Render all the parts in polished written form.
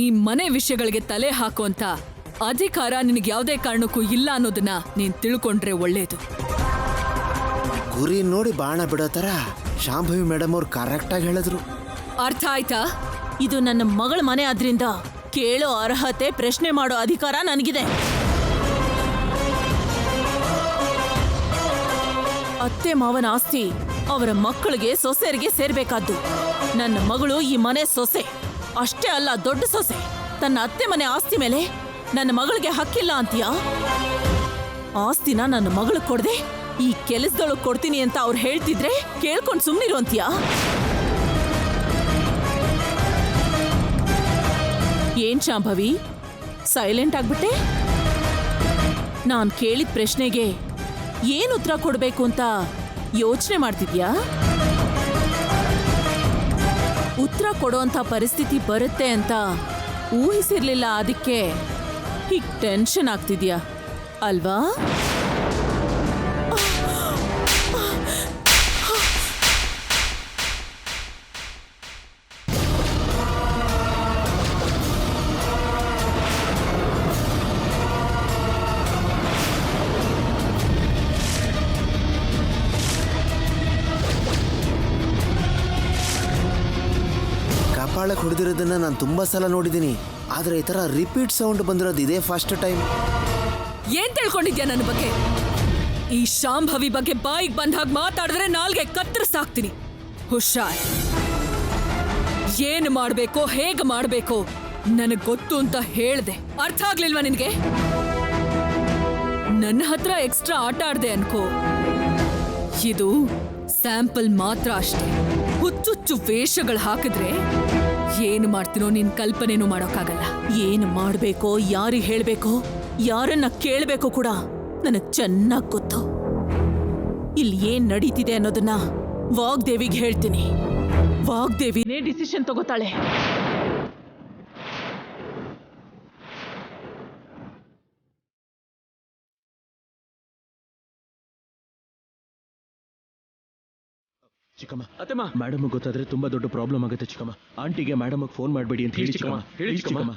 ಈ ಮನೆ ವಿಷಯಗಳಿಗೆ ತಲೆ ಹಾಕುವಂತ ಅಧಿಕಾರ ನಿನಗೆ ಯಾವುದೇ ಕಾರಣಕ್ಕೂ ಇಲ್ಲ ಅನ್ನೋದನ್ನ ನೀನ್ ತಿಳ್ಕೊಂಡ್ರೆ ಒಳ್ಳೇದು. ಗುರಿ ನೋಡಿ ಬಾಣ ಬಿಡೋ ತರ ಶಾಂಭವಿ ಮೇಡಮ್ ಅವ್ರು ಕರೆಕ್ಟಾಗಿ ಹೇಳಿದ್ರು. ಅರ್ಥ ಆಯ್ತಾ? ಇದು ನನ್ನ ಮಗಳ ಮನೆ ಆದ್ರಿಂದ ಕೇಳೋ ಅರ್ಹತೆ, ಪ್ರಶ್ನೆ ಮಾಡೋ ಅಧಿಕಾರ ನನಗಿದೆ. ಅತ್ತೆ ಮಾವನ ಆಸ್ತಿ ಅವರ ಮಕ್ಕಳಿಗೆ, ಸೊಸೆಯರಿಗೆ ಸೇರ್ಬೇಕಾದ್ದು. ನನ್ನ ಮಗಳು ಈ ಮನೆ ಸೊಸೆ ಅಷ್ಟೇ ಅಲ್ಲ, ದೊಡ್ಡ ಸೊಸೆ. ತನ್ನ ಅತ್ತೆ ಮನೆ ಆಸ್ತಿ ಮೇಲೆ ನನ್ನ ಮಗಳಿಗೆ ಹಕ್ಕಿಲ್ಲ ಅಂತೀಯಾ? ಆಸ್ತಿನ ನನ್ನ ಮಗಳಿಗೆ ಕೊಡದೆ ಈ ಕೆಲಸದೊಳಗೆ ಕೊಡ್ತೀನಿ ಅಂತ ಅವ್ರು ಹೇಳ್ತಿದ್ರೆ ಕೇಳ್ಕೊಂಡು ಸುಮ್ಮನಿರು ಅಂತೀಯಾ? ಏನ್ ಶಾಂಭವಿ, ಸೈಲೆಂಟ್ ಆಗ್ಬಿಟ್ಟೆ? ನಾನ್ ಕೇಳಿದ ಪ್ರಶ್ನೆಗೆ ಏನ್ ಉತ್ತರ ಕೊಡ್ಬೇಕು ಅಂತ ಯೋಚನೆ ಮಾಡ್ತಿದ್ಯಾ? ಉತ್ತರ ಕೊಡೋಂಥ ಪರಿಸ್ಥಿತಿ ಬರುತ್ತೆ ಅಂತ ಊಹಿಸಿರ್ಲಿಲ್ಲ, ಅದಕ್ಕೆ ಹೀಗ್ ಟೆನ್ಷನ್ ಆಗ್ತಿದ್ಯಾ ಅಲ್ವಾ? ಕಪಾಳಕ್ಕೆ ಹೊಡೆದಿರೋದನ್ನ ನಾನು ತುಂಬಾ ಸಲ ನೋಡಿದ್ದೀನಿ, ಆದ್ರೆ ಈ ತರ ರಿಪೀಟ್ ಸೌಂಡ್ ಬಂದಿರೋದು ಇದೇ ಫಸ್ಟ್ ಟೈಮ್. ಏನ್ ತಿಳ್ಕೊಂಡಿದ್ಯಾ ನನ್ನ ಬಗ್ಗೆ? ಈ ಶಾಂಭವಿ ಬಗ್ಗೆ ಬಾಯಿಗೆ ಬಂದಾಗ ಮಾತಾಡಿದ್ರೆ ನಾಲ್ಗೆ ಕತ್ತರಿಸಾಕ್ತೀನಿ. ಹುಷಾರ್. ಏನ್ ಮಾಡ್ಬೇಕೋ, ಹೇಗ್ ಮಾಡ್ಬೇಕೋ ನನಗ್ ಗೊತ್ತು ಅಂತ ಹೇಳ್ದೆ. ಅರ್ಥ ಆಗ್ಲಿಲ್ವಾ ನಿನ್ಗೆ? ನನ್ನ ಹತ್ರ ಎಕ್ಸ್ಟ್ರಾ ಆಟ ಆಡ್ದೆ ಅನ್ಕೋ. ಇದು ಸ್ಯಾಂಪಲ್ ಮಾತ್ರ ಅಷ್ಟೇ. ಹುಚ್ಚುಚ್ಚು ವೇಷಗಳು ಹಾಕಿದ್ರೆ ಏನು ಮಾಡ್ತೀನೋ ನಿನ್ ಕಲ್ಪನೆನೂ ಮಾಡೋಕ್ಕಾಗಲ್ಲ. ಏನ್ ಮಾಡ್ಬೇಕೋ, ಯಾರಿಗೆ ಹೇಳ್ಬೇಕೋ, ಯಾರನ್ನ ಕೇಳ್ಬೇಕೋ ಕೂಡ ನನಗ್ ಚೆನ್ನಾಗ್ ಗೊತ್ತು. ಇಲ್ಲಿ ಏನ್ ನಡೀತಿದೆ ಅನ್ನೋದನ್ನ ವಾಗ್ದೇವಿಗೆ ಹೇಳ್ತೀನಿ. ವಾಗ್ದೇವಿನೇ ಡಿಸಿಷನ್ ತಗೋತಾಳೆ. ಚಿಕ್ಕಮ್ಮ, ಅತ್ತಮ್ಮ, ಮೇಡಮ್ ಗೊತ್ತಾದ್ರೆ ತುಂಬಾ ದೊಡ್ಡ ಪ್ರಾಬ್ಲಮ್ ಆಗುತ್ತೆ ಚಿಕ್ಕಮ್ಮ. ಆಂಟಿಗೆ ಮೇಡಮ್ ಫೋನ್ ಮಾಡಬೇಡಿ ಅಂತ ಹೇಳಿ ಚಿಕ್ಕಮ್ಮ. ಹೇಳಿ ಚಿಕ್ಕಮ್ಮ.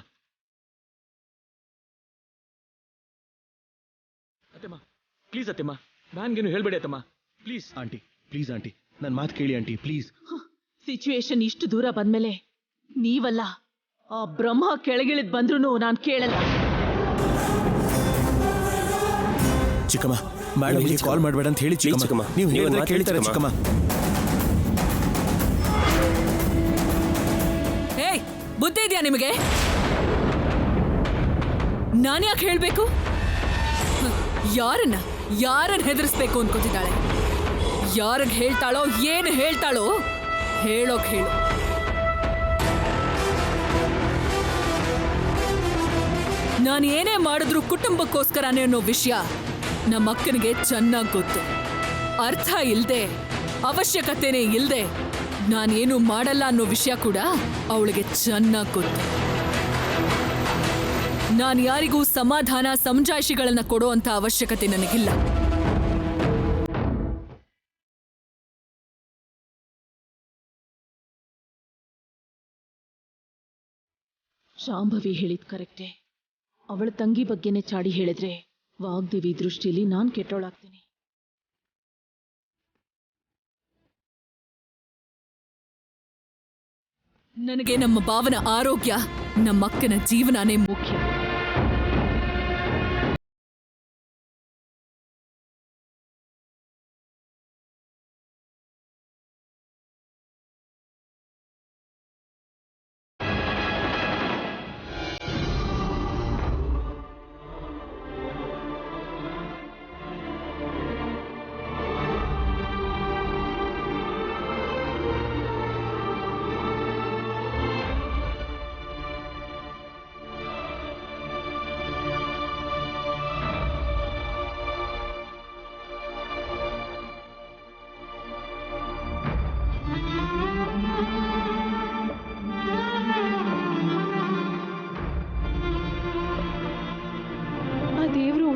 ಅತ್ತಮ್ಮ ಪ್ಲೀಸ್, ಅತ್ತಮ್ಮ ನಾನ್ಗೇನು ಹೇಳ್ಬೇಡಿ ಅತ್ತಮ್ಮ, ಪ್ಲೀಸ್. ಆಂಟಿ ಪ್ಲೀಸ್, ಆಂಟಿ ನನ್ನ ಮಾತು ಕೇಳಿ ಆಂಟಿ ಪ್ಲೀಸ್. ಸಿಚುವೇಶನ್ ಇಷ್ಟು ದೂರ ಬಂದ್ಮೇಲೆ ನೀವಲ್ಲ, ಆ ಬ್ರಹ್ಮ ಕೆಳಗಿಳಿದ್ ಬಂದ್ರೂ ನಾನ್ ಕೇಳಲ್ಲ. ಚಿಕ್ಕಮ್ಮ, ಮೇಡಮ್ ಕಾಲ್ ಮಾಡಬೇಡ ಅಂತ ಹೇಳಿ ಚಿಕ್ಕಮ್ಮ. ನೀವು ಹೇಳಿದ್ರೆ ಕೇಳ್ತಾರೆ ಚಿಕ್ಕಮ್ಮ. ಏಯ್, ಬುದ್ಧಿ ಇದೆಯಾ ನಿಮಗೆ? ನಾನ್ಯಾಕೆ ಹೇಳ್ಬೇಕು? ಯಾರನ್ನ ಹೆದರಿಸ್ಬೇಕು ಅನ್ಕೋತಿದ್ದಾಳೆ? ಯಾರಿಗೆ ಹೇಳ್ತಾಳೋ, ಏನು ಹೇಳ್ತಾಳೋ ಹೇಳೋಕ್ ಹೇಳು. ನಾನು ಏನೇ ಮಾಡಿದ್ರು ಕುಟುಂಬಕ್ಕೋಸ್ಕರನೇ ಅನ್ನೋ ವಿಷಯ ನಮ್ಮ ಅಕ್ಕನಿಗೆ ಚೆನ್ನಾಗಿ ಗೊತ್ತು. ಅರ್ಥ ಇಲ್ದೆ, ಅವಶ್ಯಕತೆನೇ ಇಲ್ದೆ ನಾನೇನು ಮಾಡಲ್ಲ ಅನ್ನೋ ವಿಷಯ ಕೂಡ ಅವಳಿಗೆ ಚೆನ್ನಾಗಿ ಗೊತ್ತು. ನಾನು ಯಾರಿಗೂ ಸಮಾಧಾನ, ಸಮಜಾಯಿಷಿಗಳನ್ನ ಕೊಡೋ ಅಂತ ಅವಶ್ಯಕತೆ ನನಗಿಲ್ಲ. ಶಾಂಭವಿ ಹೇಳಿದ್ ಕರೆಕ್ಟೇ. ಅವಳ ತಂಗಿ ಬಗ್ಗೆನೇ ಚಾಡಿ ಹೇಳಿದ್ರೆ ವಾಗ್ದೇವಿ ದೃಷ್ಟಿಲಿ ನಾನ್ ಕೆಟ್ಟೋಳಾಗ್ತೀನಿ. ನನಗೆ ನಮ್ಮ ಭಾವನ ಆರೋಗ್ಯ, ನಮ್ಮ ಅಕ್ಕನ ಜೀವನನೇ ಮುಖ್ಯ.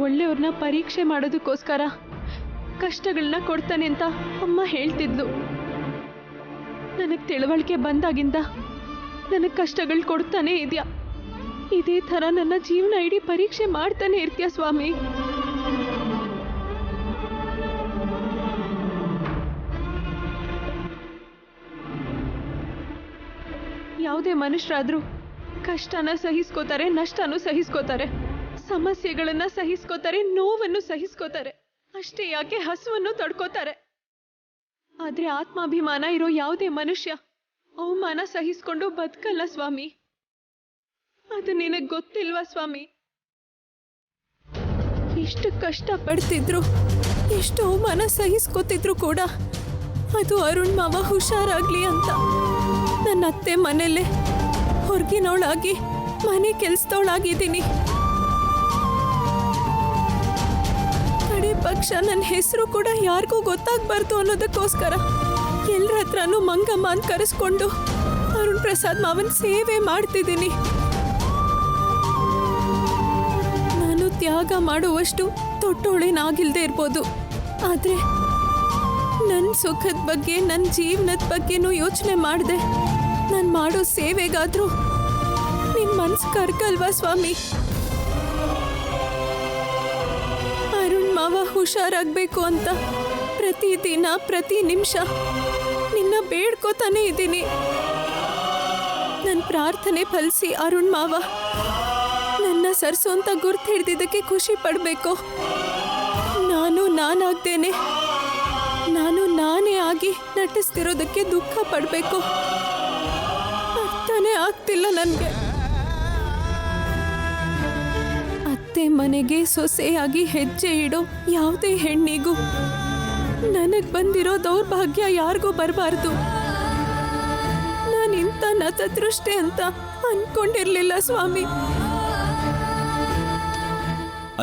ಒಳ್ಳೆಯವ್ರನ್ನ ಪರೀಕ್ಷೆ ಮಾಡೋದಕ್ಕೋಸ್ಕರ ಕಷ್ಟಗಳನ್ನ ಕೊಡ್ತಾನೆ ಅಂತ ಅಮ್ಮ ಹೇಳ್ತಿದ್ಲು. ನನಗೆ ತಿಳುವಳಿಕೆ ಬಂದಾಗಿಂದ ನನಗೆ ಕಷ್ಟಗಳು ಕೊಡ್ತಾನೆ ಇದೆಯಾ. ಇದೇ ಥರ ನನ್ನ ಜೀವನ ಇಡೀ ಪರೀಕ್ಷೆ ಮಾಡ್ತಾನೆ ಇರ್ತೀಯ ಸ್ವಾಮಿ. ಯಾವುದೇ ಮನುಷ್ಯರಾದ್ರೂ ಕಷ್ಟನ ಸಹಿಸ್ಕೋತಾರೆ, ನಷ್ಟನೂ ಸಹಿಸ್ಕೋತಾರೆ, ಸಮಸ್ಯೆಗಳನ್ನ ಸಹಿಸ್ಕೋತಾರೆ, ನೋವನ್ನು ಸಹಿಸ್ಕೋತಾರೆ. ಅಷ್ಟೇ ಯಾಕೆ ಹಸುವನ್ನು ತಡ್ಕೋತಾರೆ. ಆದ್ರೆ ಆತ್ಮಾಭಿಮಾನ ಇರೋ ಯಾವುದೇ ಮನುಷ್ಯ ಅವಮಾನ ಸಹಿಸ್ಕೊಂಡು ಬದುಕಲ್ಲ ಸ್ವಾಮಿ. ಅದು ನಿನಗ್ ಗೊತ್ತಿಲ್ವಾ ಸ್ವಾಮಿ? ಎಷ್ಟು ಕಷ್ಟ ಪಡ್ತಿದ್ರು, ಎಷ್ಟು ಅವಮಾನ ಸಹಿಸ್ಕೋತಿದ್ರು ಕೂಡ ಅದು ಅರುಣ್ ಮಾವ ಹುಷಾರಾಗ್ಲಿ ಅಂತ ನನ್ನ ಅತ್ತೆ ಮನೇಲೆ ಹೊರಗಿನವಳಾಗಿ ಮನೆ ಕೆಲ್ಸದವಳಾಗಿದ್ದೀನಿ. ಕಡೆ ಪಕ್ಷ ನನ್ನ ಹೆಸರು ಕೂಡ ಯಾರಿಗೂ ಗೊತ್ತಾಗ್ಬಾರ್ದು ಅನ್ನೋದಕ್ಕೋಸ್ಕರ ಎಲ್ಲರ ಹತ್ರನೂ ಮಂಗಮ್ಮ ಅಂತ ಕರೆಸ್ಕೊಂಡು ಅರುಣ್ ಪ್ರಸಾದ್ ಮಾವನ್ ಸೇವೆ ಮಾಡ್ತಿದ್ದೀನಿ. ನಾನು ತ್ಯಾಗ ಮಾಡುವಷ್ಟು ತೊಟ್ಟೋಳೇನಾಗಿಲ್ದೇ ಇರ್ಬೋದು, ಆದ್ರೆ ನನ್ನ ಸುಖದ ಬಗ್ಗೆ, ನನ್ನ ಜೀವನದ ಬಗ್ಗೆನೂ ಯೋಚನೆ ಮಾಡಿದೆ. ನಾನು ಮಾಡೋ ಸೇವೆಗಾದ್ರೂ ನಿನ್ ಮನ್ಸು ಕರ್ಕಲ್ವಾ ಸ್ವಾಮಿ? ಅರುಣ್ ಮಾವ ಹುಷಾರಾಗ್ಬೇಕು ಅಂತ ಪ್ರತಿದಿನ ಪ್ರತಿ ನಿಮಿಷ ನಿನ್ನ ಬೇಡ್ಕೋತಾನೆ ಇದ್ದೀನಿ. ನನ್ನ ಪ್ರಾರ್ಥನೆ ಫಲಿಸಿ ಅರುಣ್ ಮಾವ ನನ್ನ ಸರ್ಸು ಅಂತ ಗುರ್ತು ಹಿಡ್ದಿದ್ದಕ್ಕೆ ಖುಷಿ ಪಡಬೇಕು. ನಾನಾಗ್ದೇನೆ ನಾನು ನಾನೇ ಆಗಿ ನಟಿಸ್ತಿರೋದಕ್ಕೆ ದುಃಖ ಪಡಬೇಕು. ಅರ್ಥನೇ ಆಗ್ತಿಲ್ಲ ನನಗೆ. ಅತ್ತೆ ಮನೆಗೆ ಸೊಸೆಯಾಗಿ ಹೆಜ್ಜೆ ಇಡೋ ಯಾವುದೇ ಹೆಣ್ಣಿಗೂ ನನಗ್ ಬಂದಿರೋ ದೌರ್ಭಾಗ್ಯ ಯಾರಿಗೂ ಬರಬಾರ್ದು. ನಾನಿಂತ ನತದೃಷ್ಟೆ ಅಂತ ಅನ್ಕೊಂಡಿರ್ಲಿಲ್ಲ ಸ್ವಾಮಿ.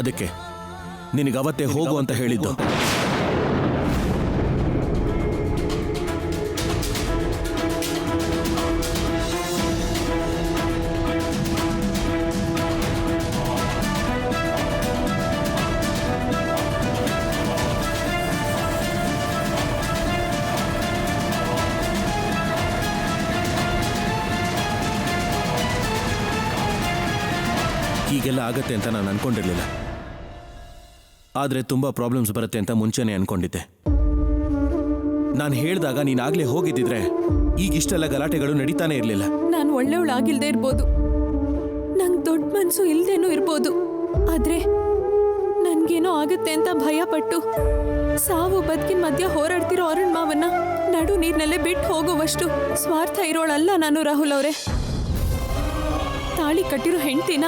ಅದಕ್ಕೆ ನಿನಗವತ್ತೇ ಹೋಗು ಅಂತ ಹೇಳಿದ್ದು. ಹೀಗೆಲ್ಲ ಆಗತ್ತೆ ಅಂತ ನಾನು ಅನ್ಕೊಂಡಿರ್ಲಿಲ್ಲ. ಆದರೆ ತುಂಬಾ ಪ್ರಾಬ್ಲಮ್ಸ್ ಬರುತ್ತೆ ಅಂತ ಮುಂಚೆನೆ ಅನ್ಕೊಂಡಿದ್ದೆ. ನಾನು ಹೇಳಿದಾಗ ನೀನಾಗ್ಲೇ ಹೋಗಿದ್ದಿದ್ರೆ ಈಗ ಇಷ್ಟೆಲ್ಲ ಗಲಾಟೆಗಳು ನಡೀತಾನೆ ಇರಲಿಲ್ಲ. ನಾನು ಒಳ್ಳೆಯವಳಾಗಿಲ್ದೇ ಇರ್ಬೋದು, ನಂಗೆ ದೊಡ್ಡ ಮನಸ್ಸು ಇಲ್ದೇನೂ ಇರ್ಬೋದು, ಆದ್ರೆ ನನ್ಗೇನೋ ಆಗತ್ತೆ ಅಂತ ಭಯಪಟ್ಟು ಸಾವು ಬದುಕಿನ ಮಧ್ಯ ಹೋರಾಡ್ತಿರೋ ಅರುಣ್ ಮಾವನ್ನ ನಡು ನೀರಿನಲ್ಲೇ ಬಿಟ್ಟು ಹೋಗುವಷ್ಟು ಸ್ವಾರ್ಥ ಇರೋಳಲ್ಲ ನಾನು ರಾಹುಲ್ ಅವರೇ. ತಾಳಿ ಕಟ್ಟಿರೋ ಹೆಂಡ್ತಿನ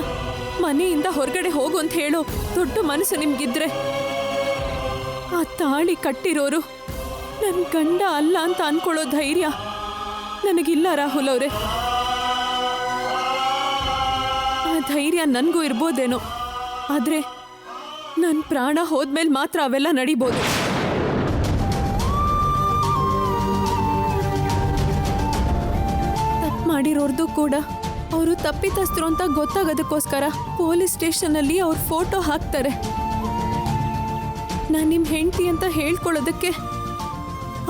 ಮನೆಯಿಂದ ಹೊರಗಡೆ ಹೋಗು ಅಂತ ಹೇಳೋ ದೊಡ್ಡ ಮನಸ್ಸು ನಿಮ್ಗಿದ್ರೆ ಆ ತಾಳಿ ಕಟ್ಟಿರೋರು ನನ್ನ ಗಂಡ ಅಲ್ಲ ಅಂತ ಅನ್ಕೊಳ್ಳೋ ಧೈರ್ಯ ನನಗಿಲ್ಲ ರಾಹುಲ್ ಅವರೇ. ಆ ಧೈರ್ಯ ನನಗೂ ಇರ್ಬೋದೇನೋ, ಆದ್ರೆ ನನ್ನ ಪ್ರಾಣ ಹೋದ್ಮೇಲೆ ಮಾತ್ರ ಅವೆಲ್ಲ ನಡಿಬೋದು. ತಪ್ಪು ಮಾಡಿರೋರ್ದು ಕೂಡ ಅವರು ತಪ್ಪಿತಸ್ಥರು ಅಂತ ಗೊತ್ತಾಗೋದಕ್ಕೋಸ್ಕರ ಪೊಲೀಸ್ ಸ್ಟೇಷನಲ್ಲಿ ಅವ್ರ ಫೋಟೋ ಹಾಕ್ತಾರೆ. ನಾನು ನಿಮ್ಮ ಹೆಂಡತಿ ಅಂತ ಹೇಳ್ಕೊಳ್ಳೋದಕ್ಕೆ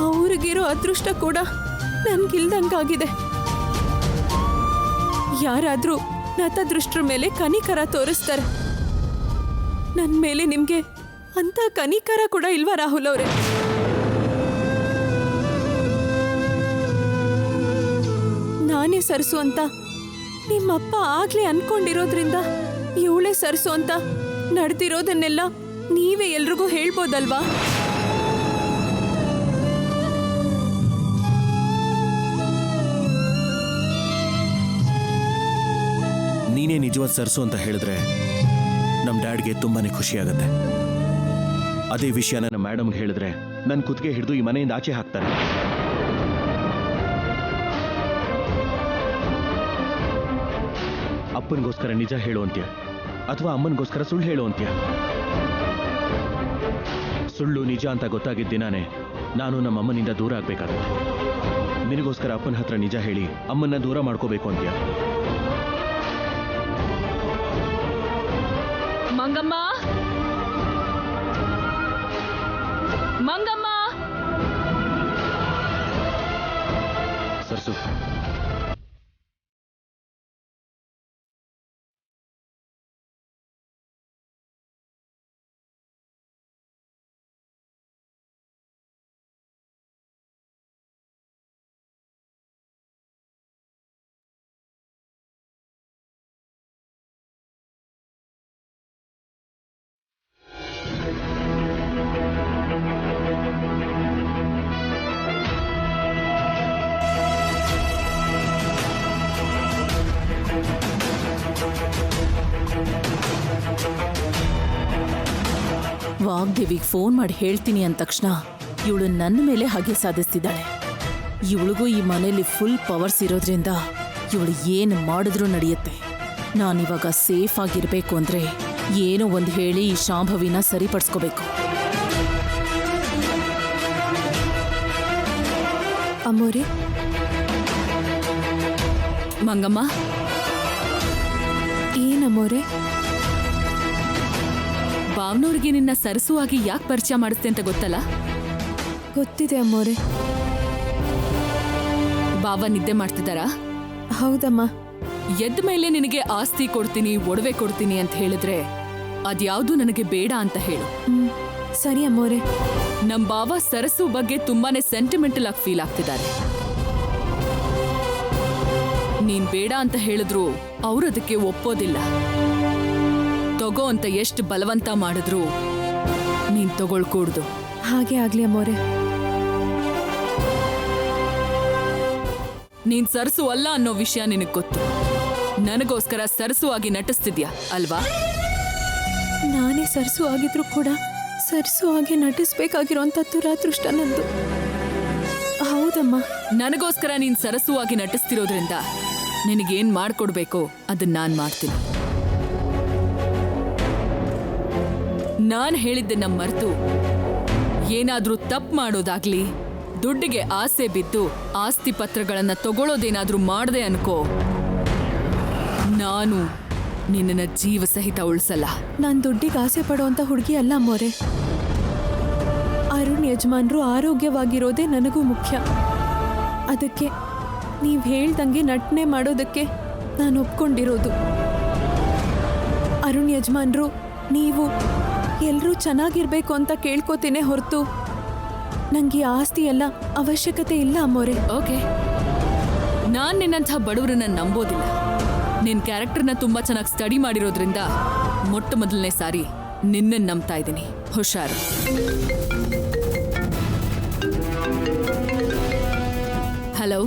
ಅವ್ರಿಗಿರೋ ಅದೃಷ್ಟ ಕೂಡ ನನ್ಗಿಲ್ದಂಗಾಗಿದೆ. ಯಾರಾದ್ರೂ ನತದೃಷ್ಟರ ಮೇಲೆ ಕನಿಕರ ತೋರಿಸ್ತಾರೆ, ನನ್ನ ಮೇಲೆ ನಿಮ್ಗೆ ಅಂತ ಕನಿಕರ ಕೂಡ ಇಲ್ವಾ ರಾಹುಲ್ ಅವರೇ? ನಾನೇ ಸರ್ಸು ಅಂತ ನಿಮ್ಮಪ್ಪ ಆಗ್ಲೇ ಅನ್ಕೊಂಡಿರೋದ್ರಿಂದ ಇವಳೇ ಸರ್ಸು ಅಂತ ನಡೆದಿರೋದನ್ನೆಲ್ಲ ನೀವೇ ಎಲ್ರಿಗೂ ಹೇಳ್ಬೋದಲ್ವಾ? ನೀನೇ ನಿಜವಾದ ಸರ್ಸು ಅಂತ ಹೇಳಿದ್ರೆ ನಮ್ಮ ಡ್ಯಾಡ್ಗೆ ತುಂಬಾನೇ ಖುಷಿ ಆಗುತ್ತೆ. ಅದೇ ವಿಷಯನ ನಮ್ಮ ಮೇಡಮ್ಗೆ ಹೇಳಿದ್ರೆ ನನ್ನ ಕುತ್ತಿಗೆ ಹಿಡಿದು ಈ ಮನೆಯಿಂದ ಆಚೆ ಹಾಕ್ತಾರೆ. ಅಪ್ಪನಿಗೋಸ್ಕರ ನಿಜ ಹೇಳು ಅಂತ್ಯ ಅಥವಾ ಅಮ್ಮನಿಗೋಸ್ಕರ ಸುಳ್ಳು ಹೇಳು ಅಂತ್ಯ? ಸುಳ್ಳು ನಿಜ ಅಂತ ಗೊತ್ತಾಗಿದ್ದ ದಿನಾನೇ ನಾನು ನಮ್ಮ ಅಮ್ಮನಿಂದ ದೂರ ಆಗ್ಬೇಕಾಗುತ್ತೆ. ನಿನಗೋಸ್ಕರ ಅಪ್ಪನ ಹತ್ರ ನಿಜ ಹೇಳಿ ಅಮ್ಮನ್ನ ದೂರ ಮಾಡ್ಕೋಬೇಕು ಅಂತ್ಯ. ಮಂಗಮ್ಮ, ಮಂಗಮ್ಮ, ಸರ್ಸು ವಾಗ್ದೇವಿಗೆ ಫೋನ್ ಮಾಡಿ ಹೇಳ್ತೀನಿ ಅಂದ ತಕ್ಷಣ ಇವಳು ನನ್ನ ಮೇಲೆ ಹಾಗೆ ಸಾಧಿಸ್ತಿದ್ದಾಳೆ. ಇವಳಿಗೂ ಈ ಮನೇಲಿ ಫುಲ್ ಪವರ್ಸ್ ಇರೋದ್ರಿಂದ ಇವಳು ಏನು ಮಾಡಿದ್ರೂ ನಡೆಯುತ್ತೆ. ನಾನಿವಾಗ ಸೇಫ್ ಆಗಿರ್ಬೇಕು ಅಂದ್ರೆ ಏನೋ ಒಂದು ಹೇಳಿ ಈ ಶಾಂಭವಿನ ಸರಿಪಡಿಸ್ಕೋಬೇಕು. ಅಮ್ಮೋರೆ, ಮಂಗಮ್ಮ, ಏನಮ್ಮೋರೆ? ಭಾವನವ್ರಿಗೆ ನಿನ್ನ ಸರಸುವಾಗಿ ಯಾಕೆ ಪರಿಚಯ ಮಾಡಿಸ್ತೆ ಅಂತ ಗೊತ್ತಲ್ಲ? ಗೊತ್ತಿದೆ ಅಮ್ಮೋರೆ. ಬಾವ ನಿದ್ದೆ ಮಾಡ್ತಿದ್ದಾರಾ? ಹೌದಮ್ಮ. ಎದ್ದ ಮೇಲೆ ನಿನಗೆ ಆಸ್ತಿ ಕೊಡ್ತೀನಿ, ಒಡವೆ ಕೊಡ್ತೀನಿ ಅಂತ ಹೇಳಿದ್ರೆ ಅದ್ಯಾವುದು ನನಗೆ ಬೇಡ ಅಂತ ಹೇಳು. ಸರಿ ಅಮ್ಮೋರೆ. ನಮ್ ಬಾವ ಸರಸು ಬಗ್ಗೆ ತುಂಬಾನೇ ಸೆಂಟಿಮೆಂಟಲ್ ಆಗಿ ಫೀಲ್ ಆಗ್ತಿದ್ದಾರೆ. ನೀನ್ ಬೇಡ ಅಂತ ಹೇಳಿದ್ರು ಅವ್ರದಕ್ಕೆ ಒಪ್ಪೋದಿಲ್ಲ. ತಗೋ ಅಂತ ಎಷ್ಟು ಬಲವಂತ ಮಾಡಿದ್ರು ನೀನ್ ತಗೊಳ್ಕೂಡ್ದು. ಹಾಗೆ ಆಗ್ಲಿ ಅಮ್ಮೋರೆ. ನೀನ್ ಸರಸು ಅಲ್ಲ ಅನ್ನೋ ವಿಷಯ ನಿನಗ್ ಗೊತ್ತು. ನನಗೋಸ್ಕರ ಸರಸು ಆಗಿ ನಟಿಸ್ತಿದ್ಯಾ ಅಲ್ವಾ? ನಾನೇ ಸರ್ಸು ಆಗಿದ್ರು ಕೂಡ ಸರ್ಸು ಆಗಿ ನಟಿಸ್ಬೇಕಾಗಿರೋಂಥ ದುರಾದೃಷ್ಟ ನಂದು. ಹೌದಮ್ಮ. ನನಗೋಸ್ಕರ ನೀನ್ ಸರಸು ಆಗಿ ನಟಿಸ್ತಿರೋದ್ರಿಂದ ನಿನಗೇನ್ ಮಾಡ್ಕೊಡ್ಬೇಕೋ ಅದನ್ನ ನಾನ್ ಮಾಡ್ತೀನಿ. ನಾನ್ ಹೇಳಿದ್ದನ್ನ ಮರೆತು ಏನಾದ್ರೂ ತಪ್ಪು ಮಾಡೋದಾಗ್ಲಿ, ದುಡ್ಡಿಗೆ ಆಸೆ ಬಿದ್ದು ಆಸ್ತಿ ಪತ್ರಗಳನ್ನ ತಗೊಳ್ಳೋದೇನಾದ್ರೂ ಮಾಡ್ದೆ ಅನ್ಕೋ, ನಾನು ನಿನ್ನ ಜೀವ ಸಹಿತ ಉಳಿಸಲ್ಲ. ನಾನು ದುಡ್ಡಿಗೆ ಆಸೆ ಪಡೋಂಥ ಹುಡುಗಿ ಅಲ್ಲ ಅಮ್ಮೋರೆ. ಅರುಣ್ ಯಜಮಾನ್ರು ಆರೋಗ್ಯವಾಗಿರೋದೇ ನನಗೂ ಮುಖ್ಯ. ಅದಕ್ಕೆ ನೀವು ಹೇಳ್ದಂಗೆ ನಟನೆ ಮಾಡೋದಕ್ಕೆ ನಾನು ಒಪ್ಕೊಂಡಿರೋದು. ಅರುಣ್ ಯಜಮಾನ್ರು, ನೀವು ಎಲ್ಲರೂ ಚೆನ್ನಾಗಿರ್ಬೇಕು ಅಂತ ಕೇಳ್ಕೋತೇನೆ ಹೊರತು ನನಗೆ ಆಸ್ತಿ ಎಲ್ಲ ಅವಶ್ಯಕತೆ ಇಲ್ಲ ಅಮ್ಮೋರೆ. ಓಕೆ, ನಾನ್ ನಿನ್ನಂಥ ಬಡವರನ್ನ ನಂಬೋದಿಲ್ಲ. ನಿನ್ ಕ್ಯಾರೆಕ್ಟರ್ನ ತುಂಬಾ ಚೆನ್ನಾಗಿ ಸ್ಟಡಿ ಮಾಡಿರೋದ್ರಿಂದ ಮೊಟ್ಟ ಮೊದಲನೇ ಸಾರಿ ನಿನ್ನನ್ನು ನಂಬ್ತಾ ಇದ್ದೀನಿ. ಹುಷಾರು. ಹಲೋ,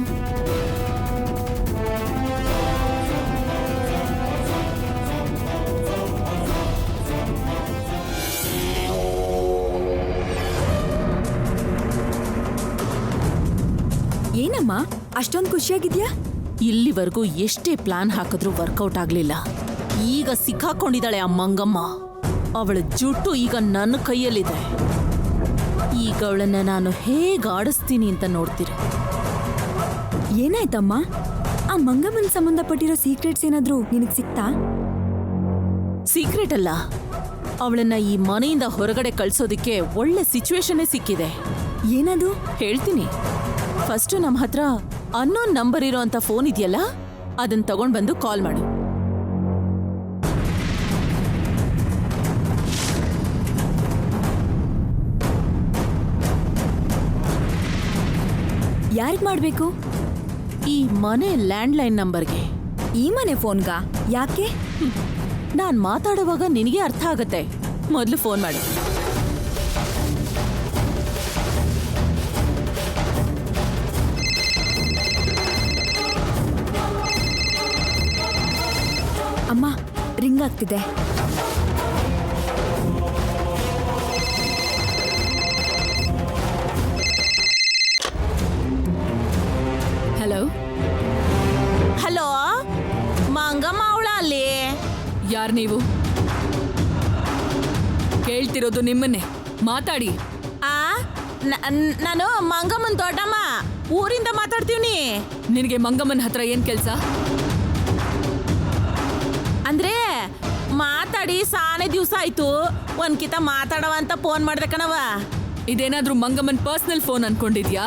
ಏನಮ್ಮ ಅಷ್ಟೊಂದು ಖುಷಿಯಾಗಿದ್ಯಾ? ಇಲ್ಲಿವರೆಗೂ ಎಷ್ಟೇ ಪ್ಲಾನ್ ಹಾಕಿದ್ರೂ ವರ್ಕೌಟ್ ಆಗ್ಲಿಲ್ಲ. ಈಗ ಸಿಕ್ಕಾಕೊಂಡಿದ್ದಾಳೆ ಆ ಮಂಗಮ್ಮ. ಅವಳ ಜುಟ್ಟು ಈಗ ನನ್ನ ಕೈಯಲ್ಲಿದೆ. ಈಗ ಅವಳನ್ನ ನಾನು ಹೇಗೆ ಆಡಿಸ್ತೀನಿ ಅಂತ ನೋಡ್ತೀರಿ. ಏನಾಯ್ತಮ್ಮ? ಆ ಮಂಗಮ್ಮನ ಸಂಬಂಧಪಟ್ಟಿರೋ ಸೀಕ್ರೆಟ್ಸ್ ಏನಾದ್ರೂ ನಿನಗೆ ಸಿಕ್ತಾ? ಸೀಕ್ರೆಟ್ ಅಲ್ಲ, ಅವಳನ್ನ ಈ ಮನೆಯಿಂದ ಹೊರಗಡೆ ಕಳ್ಸೋದಿಕ್ಕೆ ಒಳ್ಳೆ ಸಿಚುವೇಶನ್ನೇ ಸಿಕ್ಕಿದೆ. ಏನದು? ಹೇಳ್ತೀನಿ. ಫಸ್ಟು ನಮ್ಮ ಹತ್ರ ಅನ್ನೋನ್ ನಂಬರ್ ಇರೋ ಅಂತ ಫೋನ್ ಇದೆಯಲ್ಲ, ಅದನ್ನ ತಗೊಂಡ್ ಬಂದು ಕಾಲ್ ಮಾಡು. ಯಾರಿಗೆ ಮಾಡಬೇಕು? ಈ ಮನೆ ಲ್ಯಾಂಡ್ಲೈನ್ ನಂಬರ್ಗೆ. ಈ ಮನೆ ಫೋನ್ಗ? ಯಾಕೆ? ನಾನ್ ಮಾತಾಡುವಾಗ ನಿನಗೆ ಅರ್ಥ ಆಗತ್ತೆ. ಮೊದಲು ಫೋನ್ ಮಾಡು. ಅಮ್ಮ, ರಿಂಗ್ ಆಗ್ತಿದೆ. ಹಲೋ. ಹಲೋ, ಮಂಗಮ್ಮ ಅವಳ ಅಲ್ಲಿ? ಯಾರ್ ನೀವು? ಕೇಳ್ತಿರೋದು ನಿಮ್ಮನ್ನೇ, ಮಾತಾಡಿ. ಆ ನಾನು ಮಂಗಮ್ಮನ್ ದೊಡ್ಡಮ್ಮ, ಊರಿಂದ ಮಾತಾಡ್ತೀವಿ. ನಿನಗೆ ಮಂಗಮ್ಮನ ಹತ್ರ ಏನ್ ಕೆಲ್ಸ? ಅಂದ್ರೆ ಮಾತಾಡಿ ಸಾನೆ ದಿವ್ಸ ಆಯ್ತು. ಒಂದ್ಕಿತ ಮಾತಾಡವ ಅಂತ ಫೋನ್ ಮಾಡ್ದೆ ಕಣವ. ಇದೇನಾದ್ರೂ ಮಂಗಮ್ಮನ್ ಪರ್ಸನಲ್ ಫೋನ್ ಅನ್ಕೊಂಡಿದ್ಯಾ?